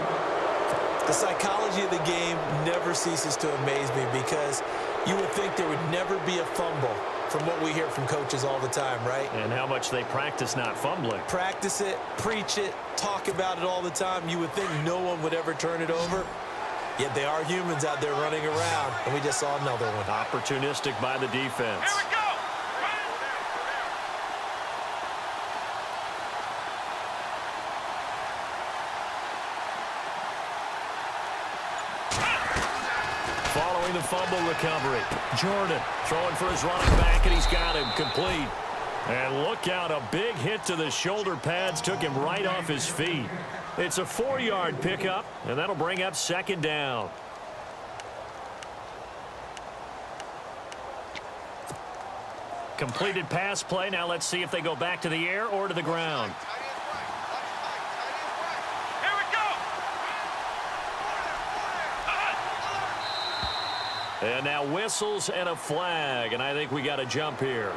Speaker 3: The psychology of the game never ceases to amaze me, because you would think there would never be a fumble from what we hear from coaches all the time, right?
Speaker 2: And how much they practice not fumbling.
Speaker 3: Practice it, preach it, talk about it all the time. You would think no one would ever turn it over. Yet they are humans out there running around, and we just saw another one.
Speaker 2: Opportunistic by the defense.
Speaker 4: Here we go.
Speaker 2: Following the fumble recovery, Jordan throwing for his running back, and he's got him complete. And look out, a big hit to the shoulder pads took him right off his feet. It's a 4-yard pickup, and that'll bring up 2nd down. Completed pass play. Now let's see if they go back to the air or to the ground.
Speaker 4: Here we go.
Speaker 2: And now whistles and a flag, and I think we got a jump here.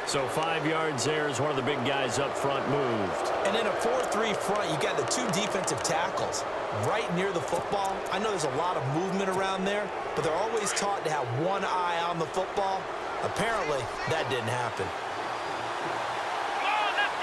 Speaker 2: So 5 yards there as one of the big guys up front moved.
Speaker 3: And in a 4-3 front, you got the 2 defensive tackles right near the football. I know there's a lot of movement around there, but they're always taught to have one eye on the football. Apparently, that didn't happen.
Speaker 4: Come on, let's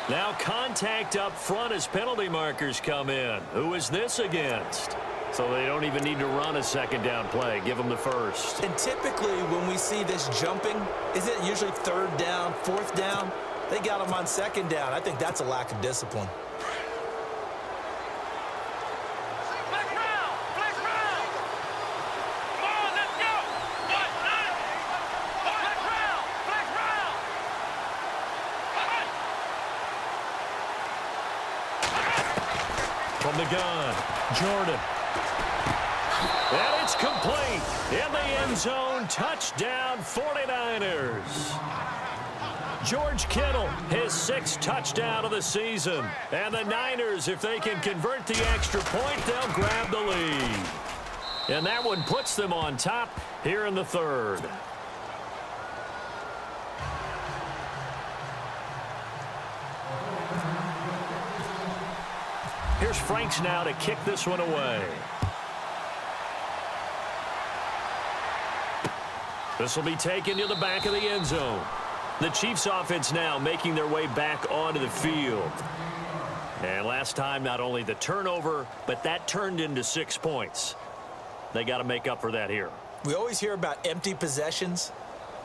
Speaker 4: go.
Speaker 2: Now contact up front as penalty markers come in. Who is this against? So they don't even need to run a second down play. Give them the first.
Speaker 3: And typically, when we see this jumping, isn't it usually 3rd down, 4th down? They got them on 2nd down. I think that's a lack of discipline.
Speaker 4: Flex round. Flex round. Come on, let's go. Flex round. Flex round.
Speaker 2: From the gun, Jordan. And it's complete. In the end zone, touchdown 49ers. George Kittle, his 6th touchdown of the season. And the Niners, if they can convert the extra point, they'll grab the lead. And that one puts them on top here in the 3rd. Here's Franks now to kick this one away. This will be taken to the back of the end zone. The Chiefs offense now making their way back onto the field. And last time, not only the turnover, but that turned into 6 points. They got to make up for that here.
Speaker 3: We always hear about empty possessions,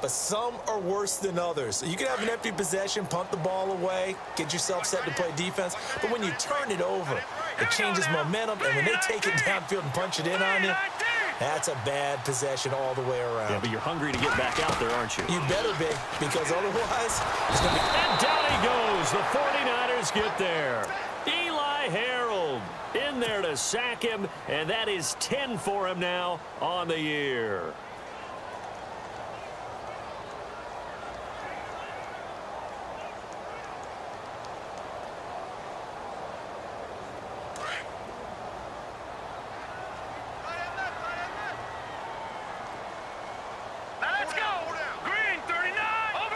Speaker 3: but some are worse than others. So you can have an empty possession, punt the ball away, get yourself set to play defense, but when you turn it over, it changes momentum, and when they take it downfield and punch it in on you, that's a bad possession all the way around.
Speaker 2: Yeah, but you're hungry to get back out there, aren't you?
Speaker 3: You better be, because otherwise, it's going to be...
Speaker 2: And down he goes. The 49ers get there. Eli Harold in there to sack him, and that is 10 for him now on the year.
Speaker 4: Let's go. Green 39. Over.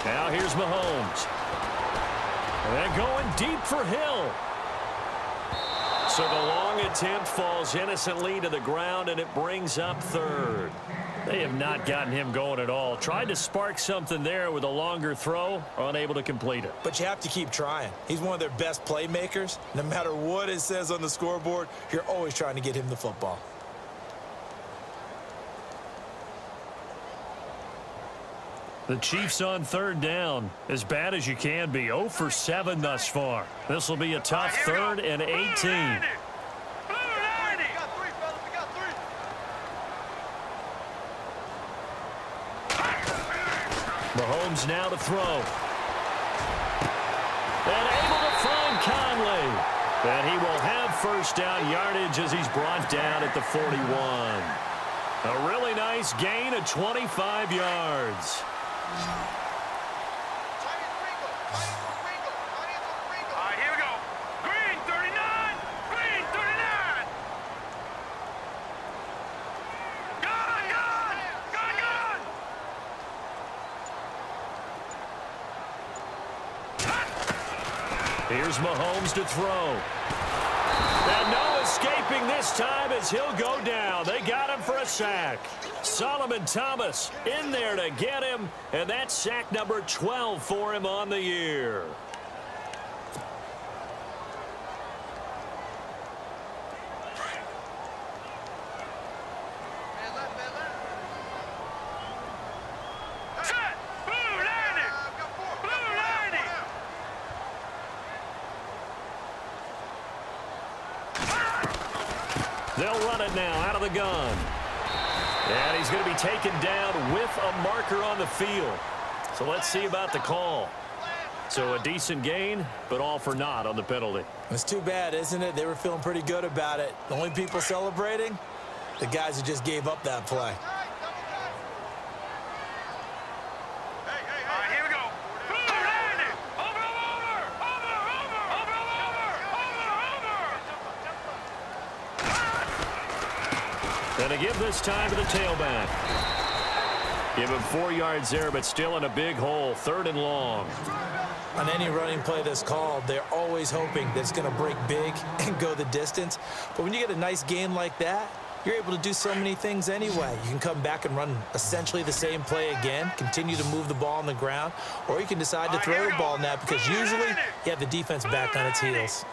Speaker 2: Now here's Mahomes. And going deep for Hill. So the long attempt falls innocently to the ground, and it brings up 3rd. They have not gotten him going at all. Tried to spark something there with a longer throw, unable to complete it.
Speaker 3: But you have to keep trying. He's one of their best playmakers. No matter what it says on the scoreboard, you're always trying to get him the football.
Speaker 2: The Chiefs on 3rd down, as bad as you can be. 0 for 7 thus far. This will be a tough 3rd and 18.
Speaker 4: Blue 90.
Speaker 5: We got 3, fellas. We got 3.
Speaker 2: Mahomes now to throw. And able to find Conley. And he will have 1st down yardage as he's brought down at the 41. A really nice gain of 25 yards.
Speaker 5: Here
Speaker 4: we go. Green 39. Green 39. Gun.
Speaker 2: Here's Mahomes to throw. And no escaping this time as he'll go down. They got him for a sack. Solomon Thomas in there to get him, and that's sack number 12 for him on the year.
Speaker 4: Set. Blue 90. Blue 90.
Speaker 2: They'll run it now out of the gun. And he's going to be taken down with a marker on the field. So let's see about the call. So a decent gain, but all for naught on the penalty.
Speaker 3: It's too bad, isn't it? They were feeling pretty good about it. The only people celebrating, the guys who just gave up that play.
Speaker 4: Here we go.
Speaker 2: And to give this time to the tailback. Give him 4 yards there, but still in a big hole. 3rd and long.
Speaker 3: On any running play that's called, they're always hoping that it's going to break big and go the distance. But when you get a nice gain like that, you're able to do so many things anyway. You can come back and run essentially the same play again, continue to move the ball on the ground, or you can decide to throw the ball now because usually you have the defense back on its heels.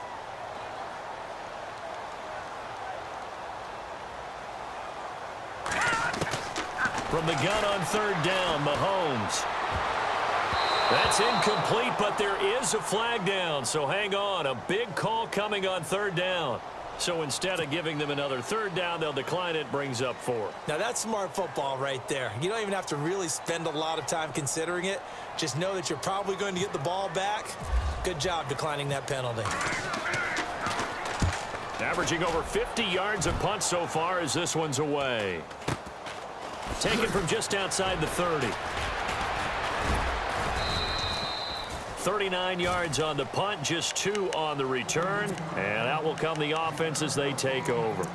Speaker 2: From the gun on 3rd down, Mahomes. That's incomplete, but there is a flag down, so hang on. A big call coming on 3rd down. So instead of giving them another 3rd down, they'll decline it, brings up 4.
Speaker 3: Now that's smart football right there. You don't even have to really spend a lot of time considering it. Just know that you're probably going to get the ball back. Good job declining that penalty.
Speaker 2: Averaging over 50 yards a punt so far as this one's away. Taken from just outside the 30. 39 yards on the punt, just 2 on the return. And out will come the offense as they take over.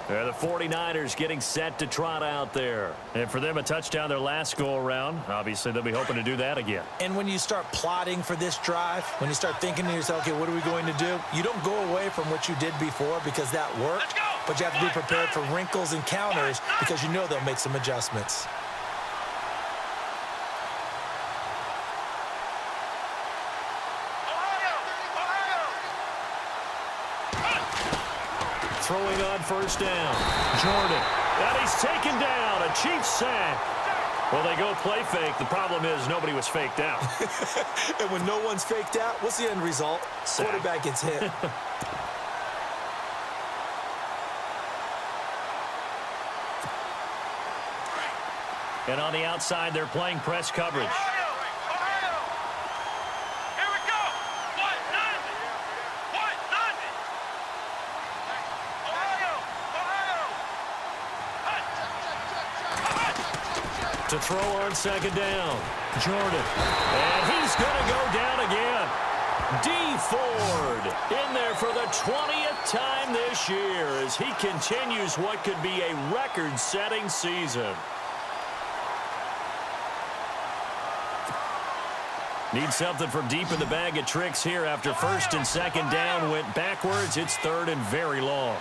Speaker 2: The 49ers getting set to trot out there. And for them, a touchdown their last go-around. Obviously, they'll be hoping to do that again.
Speaker 3: And when you start plotting for this drive, when you start thinking to yourself, okay, what are we going to do? You don't go away from what you did before because that worked. But you have to be prepared for wrinkles and counters because you know they'll make some adjustments.
Speaker 2: Throwing on 1st down. Jordan. And he's taken down. A Chiefs sack. Well, they go play fake. The problem is nobody was faked out.
Speaker 3: And when no one's faked out, what's the end result?
Speaker 2: Sack.
Speaker 3: Quarterback gets hit.
Speaker 2: And on the outside, they're playing press coverage. To throw on 2nd down. Jordan. And he's going to go down again. D. Ford in there for the 20th time this year as he continues what could be a record-setting season. Need something from deep in the bag of tricks here after 1st and 2nd down went backwards. It's 3rd and very long.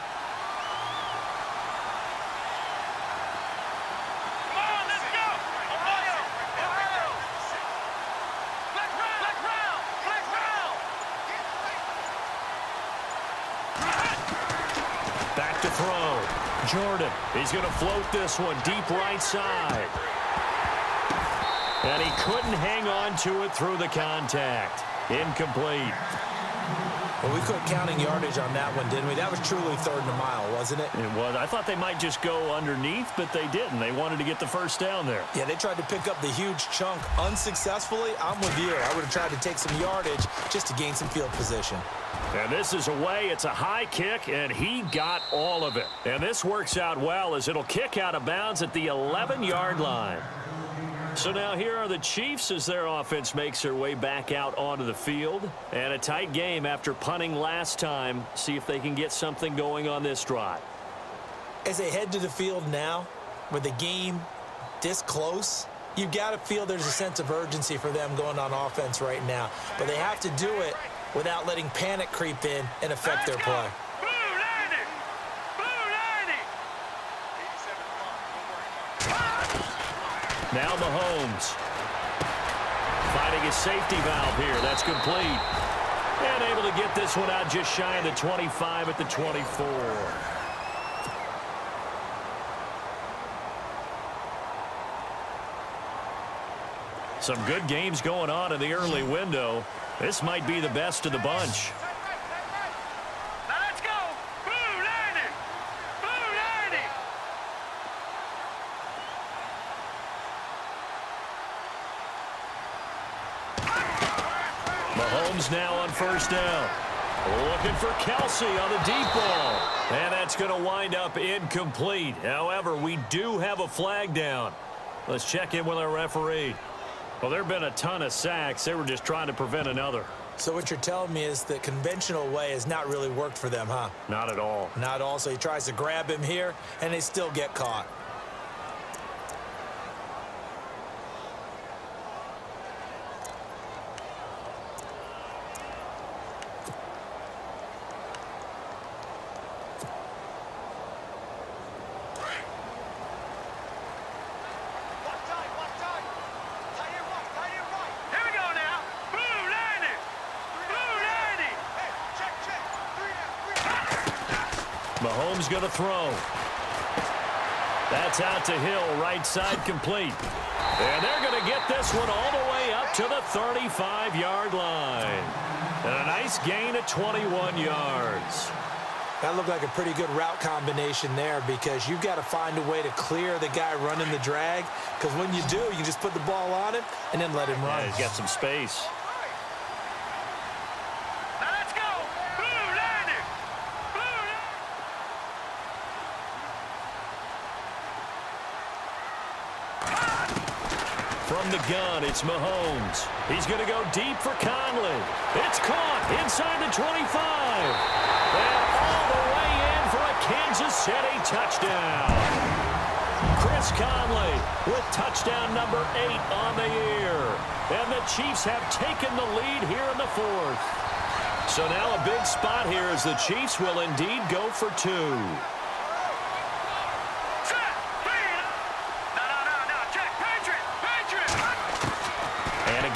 Speaker 2: Back to throw. Jordan. He's going to float this one deep right side. And he couldn't hang on to it through the contact. Incomplete.
Speaker 3: Well, we quit counting yardage on that one, didn't we? That was truly 3rd and a mile, wasn't it?
Speaker 2: It was. I thought they might just go underneath, but they didn't. They wanted to get the 1st down there.
Speaker 3: Yeah, they tried to pick up the huge chunk unsuccessfully. I'm with you. I would have tried to take some yardage just to gain some field position.
Speaker 2: And this is away. It's a high kick, and he got all of it. And this works out well as it'll kick out of bounds at the 11-yard line. So now here are the Chiefs as their offense makes their way back out onto the field. And a tight game after punting last time. See if they can get something going on this drive.
Speaker 3: As they head to the field now, with the game this close, you've got to feel there's a sense of urgency for them going on offense right now. But they have to do it without letting panic creep in and affect their play.
Speaker 2: Now Mahomes. Finding his safety valve here. That's complete. And able to get this one out just shy of the 25 at the 24. Some good games going on in the early window. This might be the best of the bunch.
Speaker 4: Now let's go. Blue 90. Blue 90.
Speaker 2: Mahomes now on first down. Looking for Kelsey on the deep ball. And that's going to wind up incomplete. However, we do have a flag down. Let's check in with our referee. Well, there have been a ton of sacks. They were just trying to prevent another.
Speaker 3: So what you're telling me is the conventional way has not really worked for them, huh?
Speaker 2: Not at all.
Speaker 3: Not all. So he tries to grab him here, and they still get caught.
Speaker 2: Mahomes going to throw. That's out to Hill, right side complete. And they're going to get this one all the way up to the 35-yard line. And a nice gain of 21 yards.
Speaker 3: That looked like a pretty good route combination there because you've got to find a way to clear the guy running the drag, because when you do, you just put the ball on him and then let him run.
Speaker 2: Yeah, he's got some space. From the gun, it's Mahomes. He's going to go deep for Conley. It's caught inside the 25. And all the way in for a Kansas City touchdown. Chris Conley with touchdown number 8 on the year. And the Chiefs have taken the lead here in the 4th. So now a big spot here as the Chiefs will indeed go for 2.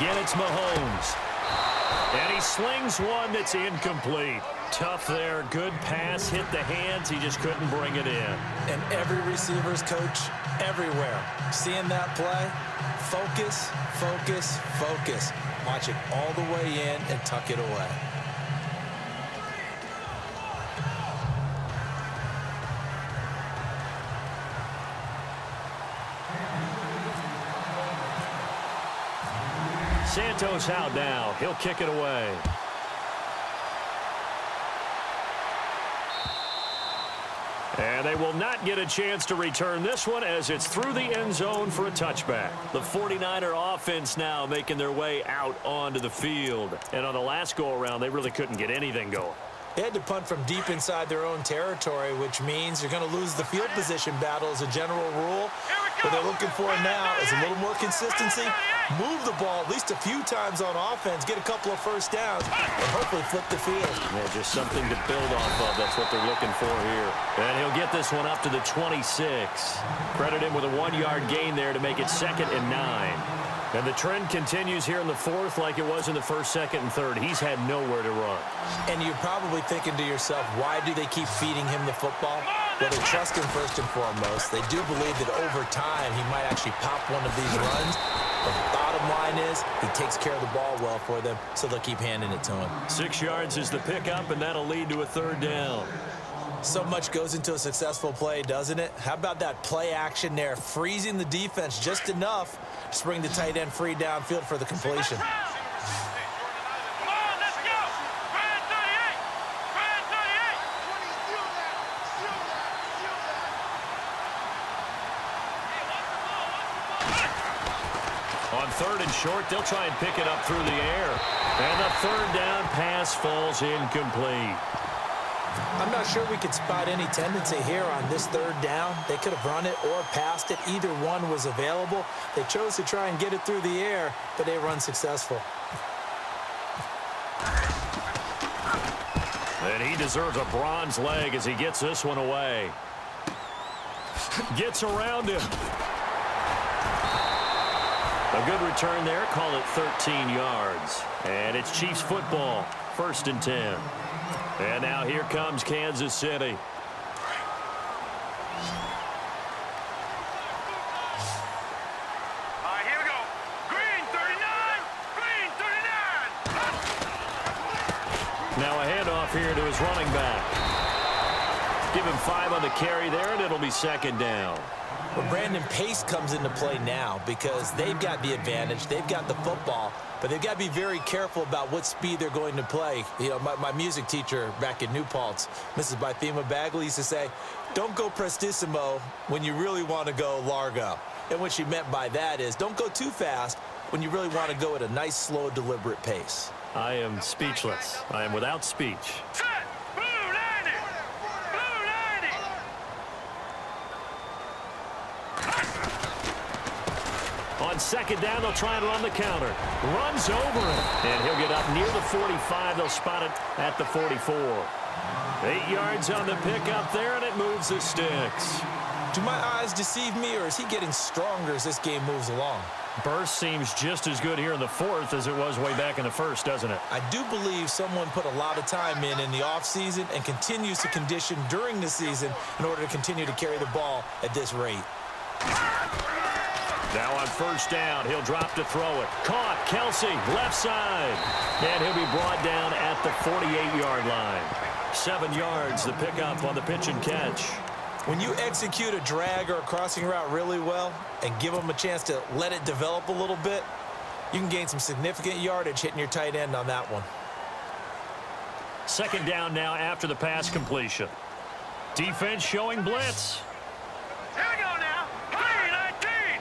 Speaker 2: Again, it's Mahomes. And he slings one that's incomplete. Tough there. Good pass. Hit the hands. He just couldn't bring it in.
Speaker 3: And every receiver's coach everywhere. Seeing that play, focus, focus, focus. Watch it all the way in and tuck it away.
Speaker 2: Santos out now. He'll kick it away. And they will not get a chance to return this one as it's through the end zone for a touchback. The 49er offense now making their way out onto the field. And on the last go-around, they really couldn't get anything going.
Speaker 3: They had to punt from deep inside their own territory, which means you're going to lose the field position battle as a general rule. What they're looking for now is a little more consistency, move the ball at least a few times on offense, get a couple of first downs, and hopefully flip the field.
Speaker 2: Yeah, just something to build off of. That's what they're looking for here. And he'll get this one up to the 26. Credit him with a 1-yard gain there to make it 2nd and 9. And the trend continues here in the 4th like it was in the 1st, 2nd, and 3rd. He's had nowhere to run.
Speaker 3: And you're probably thinking to yourself, why do they keep feeding him the football? Well, they trust him first and foremost. They do believe that over time he might actually pop one of these runs. But the bottom line is he takes care of the ball well for them, so they'll keep handing it to him.
Speaker 2: 6 yards is the pickup, and that'll lead to a 3rd down.
Speaker 3: So much goes into a successful play, doesn't it? How about that play action there, freezing the defense just enough to bring the tight end free downfield for the completion. On 3rd and short, they'll try and pick it up through the air. And the 3rd down pass falls incomplete. I'm not sure we could spot any tendency here on this 3rd down. They could have run it or passed it. Either one was available. They chose to try and get it through the air, but they were unsuccessful.
Speaker 2: And he deserves a bronze leg as he gets this one away. Gets around him. A good return there. Call it 13 yards. And it's Chiefs football. 1st and 10. And now here comes Kansas City.
Speaker 4: Here we go. Green 39. Green 39.
Speaker 2: Now a handoff here to his running back. Give him 5 on the carry there, and it'll be 2nd down.
Speaker 3: Well, Brandon, pace comes into play now because they've got the advantage. They've got the football, but they've got to be very careful about what speed they're going to play. You know, my music teacher back in New Paltz, Mrs. Bythema Bagley, used to say, don't go prestissimo when you really want to go largo. And what she meant by that is don't go too fast when you really want to go at a nice, slow, deliberate pace.
Speaker 2: I am speechless. I am without speech.
Speaker 4: Set! Blue 90! Blue 90!
Speaker 2: On second down, they'll try and run the counter. Runs over it. And he'll get up near the 45. They'll spot it at the 44. 8 yards on the pickup there, and it moves the sticks.
Speaker 3: Do my eyes deceive me, or is he getting stronger as this game moves along?
Speaker 2: Burst seems just as good here in the fourth as it was way back in the first, doesn't it?
Speaker 3: I do believe someone put a lot of time in the offseason and continues to condition during the season in order to continue to carry the ball at this rate.
Speaker 2: Now on first down, he'll drop to throw it. Caught, Kelsey, left side. And he'll be brought down at the 48-yard line. 7 yards, the pickup on the pitch and catch.
Speaker 3: When you execute a drag or a crossing route really well and give them a chance to let it develop a little bit, you can gain some significant yardage hitting your tight end on that one.
Speaker 2: Second down now after the pass completion. Defense showing blitz.
Speaker 4: Here we go now. 319!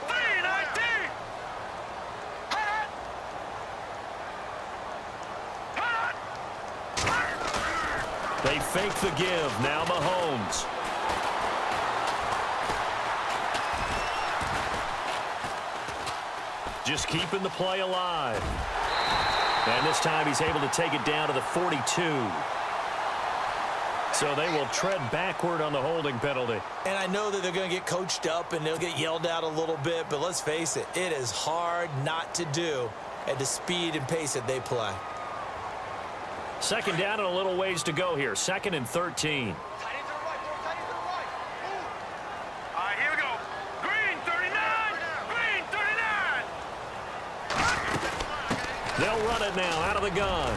Speaker 4: 319! Hot! Hot!
Speaker 2: They fake the give. Now Mahomes. Just keeping the play alive. And this time he's able to take it down to the 42. So they will tread backward on the holding penalty.
Speaker 3: And I know that they're going to get coached up and they'll get yelled at a little bit, but let's face it, it is hard not to do at the speed and pace that they play.
Speaker 2: Second down and a little ways to go here. 2nd and 13.
Speaker 5: Tight end to the right, boy. Tight end to the right. Move.
Speaker 4: All right, here we go. Green 39! Green 39!
Speaker 2: They'll run it now out of the gun.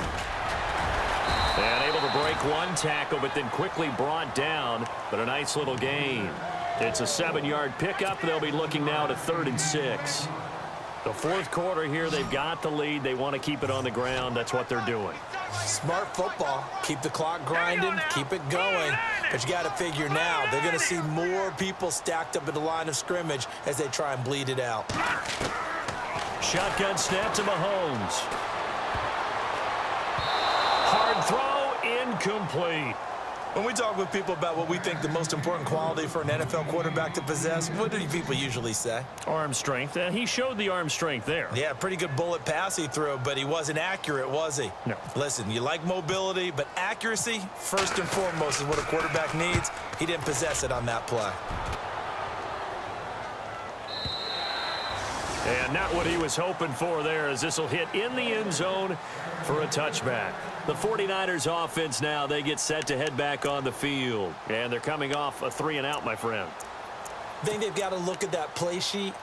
Speaker 2: And able to break one tackle, but then quickly brought down. But a nice little gain. It's a 7-yard pickup. They'll be looking now to 3rd and 6. The fourth quarter here, they've got the lead. They want to keep it on the ground. That's what they're doing.
Speaker 3: Smart football. Keep the clock grinding. Keep it going. But you got to figure now, they're going to see more people stacked up at the line of scrimmage as they try and bleed it out.
Speaker 2: Shotgun snap to Mahomes. Hard throw, incomplete.
Speaker 3: When we talk with people about what we think the most important quality for an NFL quarterback to possess, what do people usually say?
Speaker 2: Arm strength, and he showed the arm strength there.
Speaker 3: Yeah, pretty good bullet pass he threw, but he wasn't accurate, was he?
Speaker 2: No.
Speaker 3: Listen, you like mobility, but accuracy, first and foremost, is what a quarterback needs. He didn't possess it on that play.
Speaker 2: And not what he was hoping for there, as this will hit in the end zone for a touchback. The 49ers offense now, they get set to head back on the field. And they're coming off a 3-and-out, my friend.
Speaker 3: I think they've got to look at that play sheet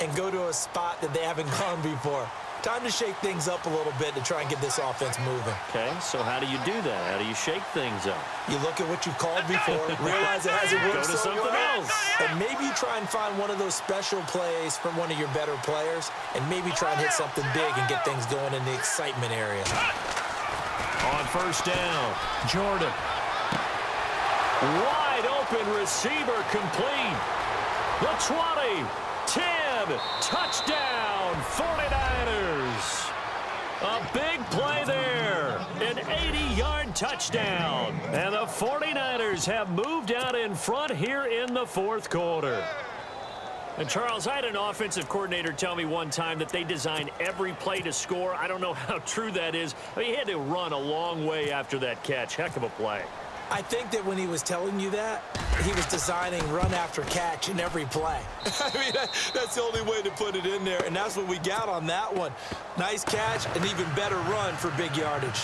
Speaker 3: and go to a spot that they haven't gone before. Time to shake things up a little bit to try and get this offense moving.
Speaker 2: Okay, so how do you do that? How do you shake things up?
Speaker 3: You look at what you've called before, realize it hasn't worked
Speaker 2: Go to
Speaker 3: so
Speaker 2: something
Speaker 3: well,
Speaker 2: else.
Speaker 3: and maybe you try and find one of those special plays from one of your better players, and maybe try and hit something big and get things going in the excitement area.
Speaker 2: On first down, Jordan. Wide open receiver complete. The 20, 10, touchdown, 49ers. A big play there, an 80-yard touchdown. And the 49ers have moved out in front here in the fourth quarter. And, Charles, I had an offensive coordinator tell me one time that they design every play to score. I don't know how true that is. I mean, he had to run a long way after that catch. Heck of a play.
Speaker 3: I think that when he was telling you that, he was designing run after catch in every play. I mean, that's the only way to put it in there, and that's what we got on that one. Nice catch, an even better run for big yardage.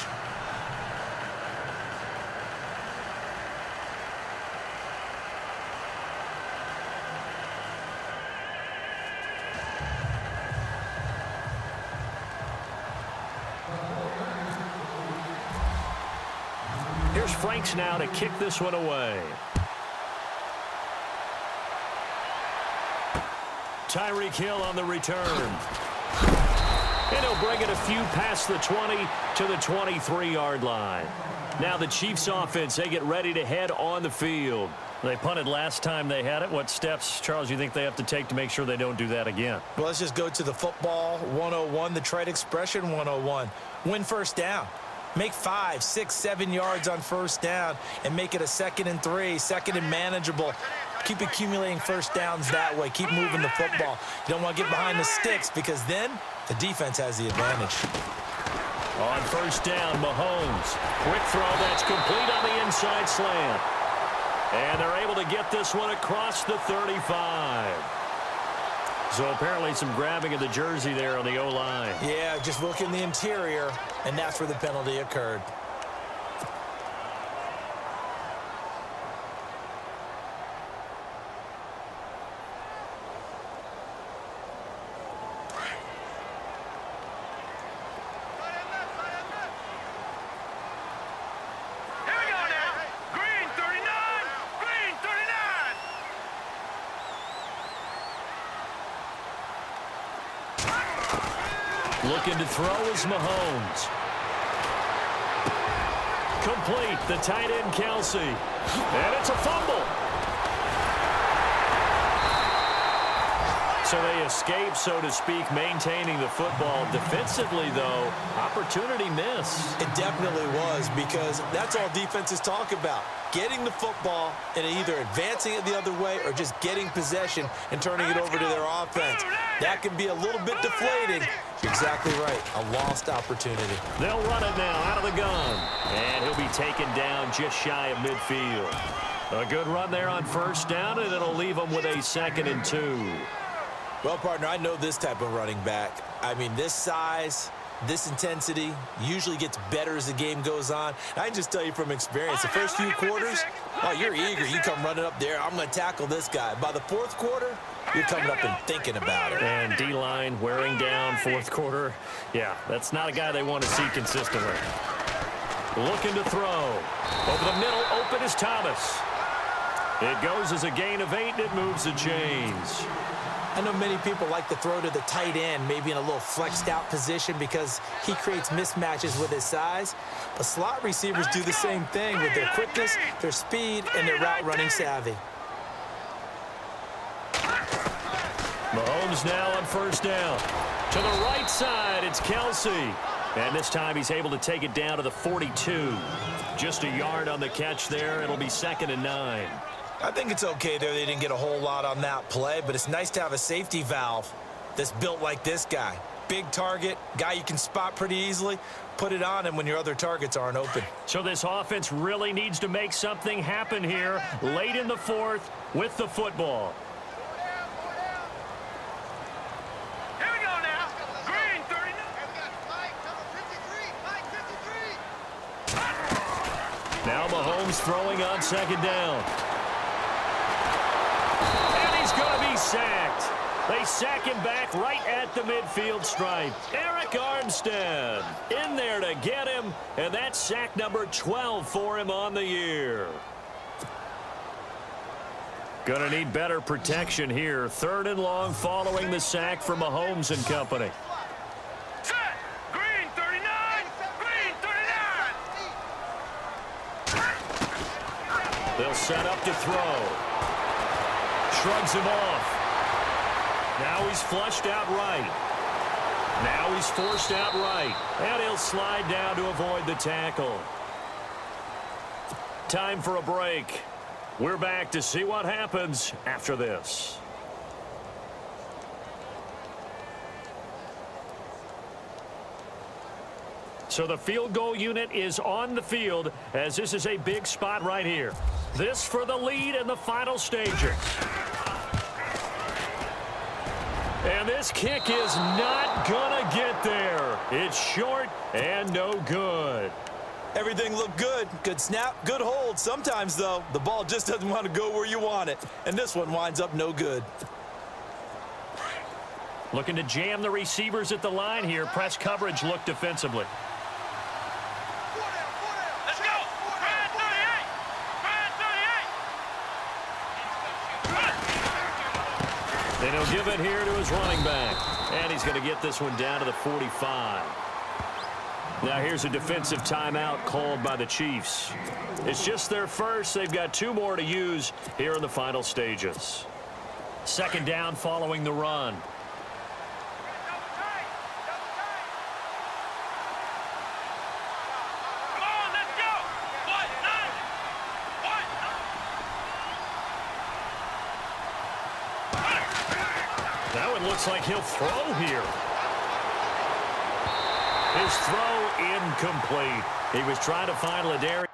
Speaker 2: Here's Franks now to kick this one away. Tyreek Hill on the return. And he'll bring it a few past the 20 to the 23-yard line. Now the Chiefs offense, they get ready to head on the field. They punted last time they had it. What steps, Charles, you think they have to take to make sure they don't do that again?
Speaker 3: Well, let's just go to the football 101, the trade expression 101. Win first down. Make 5, 6, 7 yards on first down and make it a 2nd and 3, 2nd and manageable. Keep accumulating first downs that way. Keep moving the football. You don't want to get behind the sticks because then the defense has the advantage.
Speaker 2: On first down, Mahomes. Quick throw that's complete on the inside slant. And they're able to get this one across the 35. So apparently some grabbing of the jersey there on the O-line.
Speaker 3: Yeah, just look in the interior, and that's where the penalty occurred.
Speaker 2: Looking to throw is Mahomes. Complete, the tight end Kelsey. And it's a fumble. So they escape, so to speak, maintaining the football. Defensively, though, opportunity miss.
Speaker 3: It definitely was, because that's all defenses talk about. Getting the football and either advancing it the other way or just getting possession and turning it over to their offense. That can be a little bit deflating. You're exactly right. A lost opportunity.
Speaker 2: They'll run it now out of the gun. And he'll be taken down just shy of midfield. A good run there on first down, and it'll leave them with a 2nd and 2.
Speaker 3: Well, partner, I know this type of running back. I mean, this size, this intensity usually gets better as the game goes on. I can just tell you from experience, the first few quarters, oh, you're eager. You come running up there, I'm going to tackle this guy. By the 4th quarter, you're coming up and thinking about it.
Speaker 2: And D-line wearing down 4th quarter. Yeah, that's not a guy they want to see consistently. Looking to throw. Over the middle, open is Thomas. It goes as a gain of 8, and it moves the chains.
Speaker 3: I know many people like to throw to the tight end, maybe in a little flexed out position because he creates mismatches with his size. But slot receivers do the same thing with their quickness, their speed, and their route running savvy.
Speaker 2: Mahomes now on first down. To the right side, it's Kelsey. And this time he's able to take it down to the 42. Just a yard on the catch there. It'll be 2nd and 9.
Speaker 3: I think it's okay there. They didn't get a whole lot on that play, but it's nice to have a safety valve that's built like this guy. Big target, guy you can spot pretty easily. Put it on him when your other targets aren't open.
Speaker 2: So this offense really needs to make something happen here late in the 4th with the football.
Speaker 4: Here we go now. Green 39.
Speaker 2: Now Mahomes throwing on 2nd down. Going to be sacked. They sack him back right at the midfield stripe. Eric Armstead in there to get him, and that's sack number 12 for him on the year. Going to need better protection here. 3rd and long following the sack from Mahomes and company.
Speaker 4: Set. Green 39. Green 39.
Speaker 2: They'll set up to throw. Shrugs him off. Now he's flushed out right. Now he's forced out right. And he'll slide down to avoid the tackle. Time for a break. We're back to see what happens after this. So the field goal unit is on the field as this is a big spot right here. This for the lead in the final stages. And this kick is not gonna get there. It's short and no good.
Speaker 3: Everything looked good. Good snap, good hold. Sometimes, though, the ball just doesn't want to go where you want it. And this one winds up no good.
Speaker 2: Looking to jam the receivers at the line here. Press coverage look defensively.
Speaker 4: Let's go. Red 38. Red 38.
Speaker 2: And he'll give it here to his running back. And he's going to get this one down to the 45. Now here's a defensive timeout called by the Chiefs. It's just their first. They've got 2 more to use here in the final stages. Second down following the run. That one looks like he'll throw here. His throw incomplete. He was trying to find Ladarius.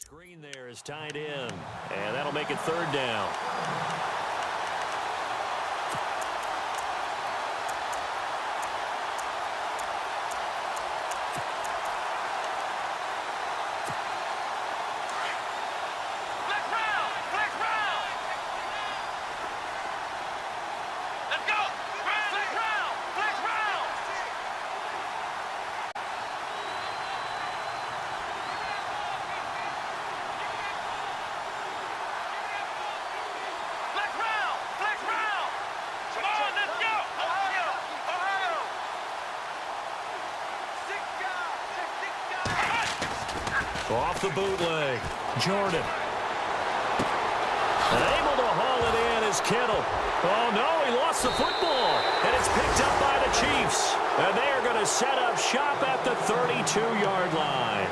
Speaker 2: Green there is tied in, and that'll make it third down. Off the bootleg, Jordan. And able to haul it in is Kittle. Oh, no, he lost the football. And it's picked up by the Chiefs. And they are going to set up shop at the 32-yard line.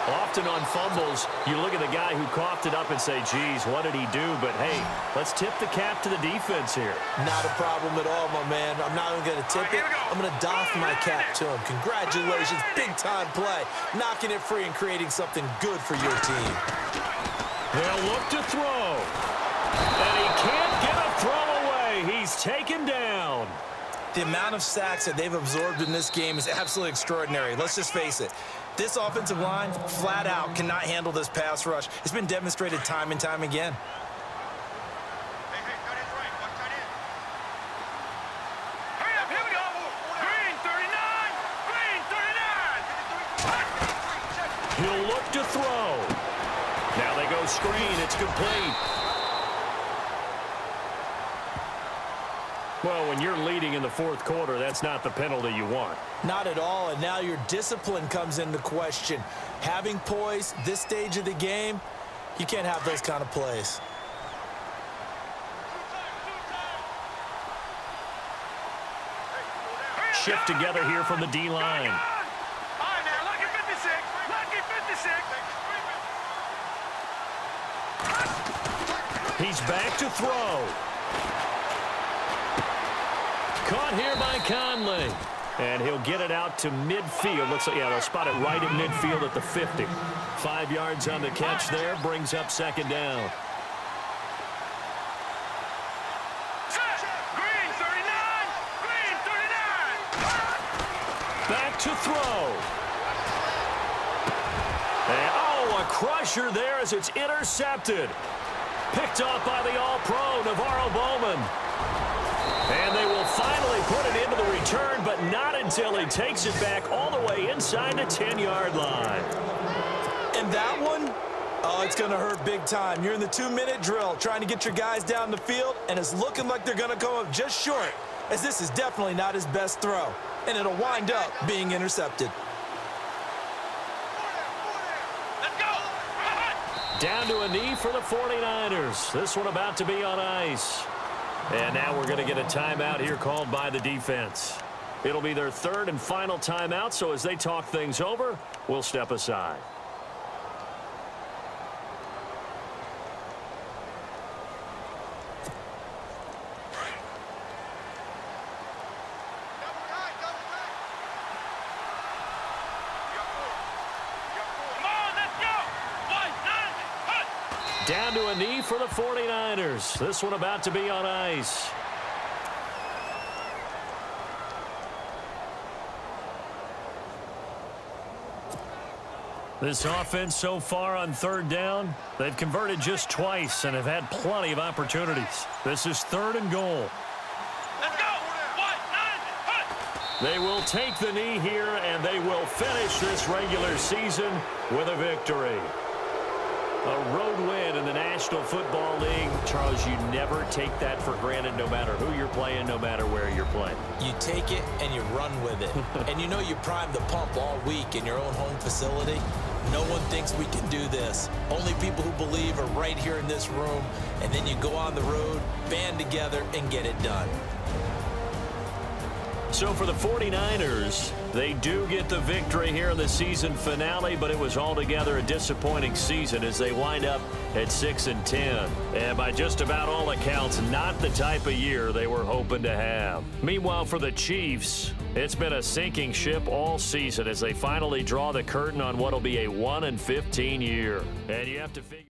Speaker 2: Often on fumbles, you look at the guy who coughed it up and say, geez, what did he do? But, hey, let's tip the cap to the defense here.
Speaker 3: Not a problem at all, my man. I'm not even going to tip it. I'm going to doff my cap to him. Congratulations. Big-time play. Knocking it free and creating something good for your team.
Speaker 2: They'll look to throw. And he can't get a throw away. He's taken down.
Speaker 3: The amount of sacks that they've absorbed in this game is absolutely extraordinary. Let's just face it. This offensive line, flat out, cannot handle this pass rush. It's been demonstrated time and time again.
Speaker 5: Hey, got it right. Watch that in.
Speaker 4: Hurry up, here we go. Green 39. Green 39.
Speaker 2: He'll look to throw. Now they go screen. It's complete. Well, when you're leading in the fourth quarter, that's not the penalty you want.
Speaker 3: Not at all, and now your discipline comes into question. Having poise this stage of the game, you can't have those kind of plays.
Speaker 2: Shift together here from the D-line.
Speaker 4: All right, now, lucky 56. Lucky 56.
Speaker 2: He's back to throw. Caught here by Conley. And he'll get it out to midfield. Looks like, yeah, they'll spot it right at midfield at the 50. 5 yards on the catch there. Brings up second down.
Speaker 4: Green 39. Green 39.
Speaker 2: Back to throw. And, oh, a crusher there as it's intercepted. Picked off by the All-Pro, Navarro Bowman. And And they will finally put it into the return, but not until he takes it back all the way inside the 10-yard line.
Speaker 3: And that one, oh, it's going to hurt big time. You're in the 2-minute drill trying to get your guys down the field, and it's looking like they're going to come up just short, as this is definitely not his best throw, and it'll wind up being intercepted.
Speaker 4: Let's go.
Speaker 2: Down to a knee for the 49ers. This one about to be on ice. And now we're going to get a timeout here called by the defense. It'll be their third and final timeout, so as they talk things over, we'll step aside.
Speaker 4: Come on, let's go. 1-9.
Speaker 2: Down to a knee for the 49ers. This one about to be on ice. This offense so far on third down, they've converted just twice and have had plenty of opportunities. This is 3rd and goal.
Speaker 4: Let's go. 1-9.
Speaker 2: They will take the knee here, and they will finish this regular season with a victory. A road win in the National Football League. Charles, you never take that for granted, no matter who you're playing, no matter where you're playing.
Speaker 3: You take it and you run with it. And you know you prime the pump all week in your own home facility. No one thinks we can do this. Only people who believe are right here in this room. And then you go on the road, band together, and get it done.
Speaker 2: So for the 49ers, they do get the victory here in the season finale, but it was altogether a disappointing season as they wind up at 6-10. And by just about all accounts, not the type of year they were hoping to have. Meanwhile, for the Chiefs, it's been a sinking ship all season as they finally draw the curtain on what will be a 1-15 year. And you have to figure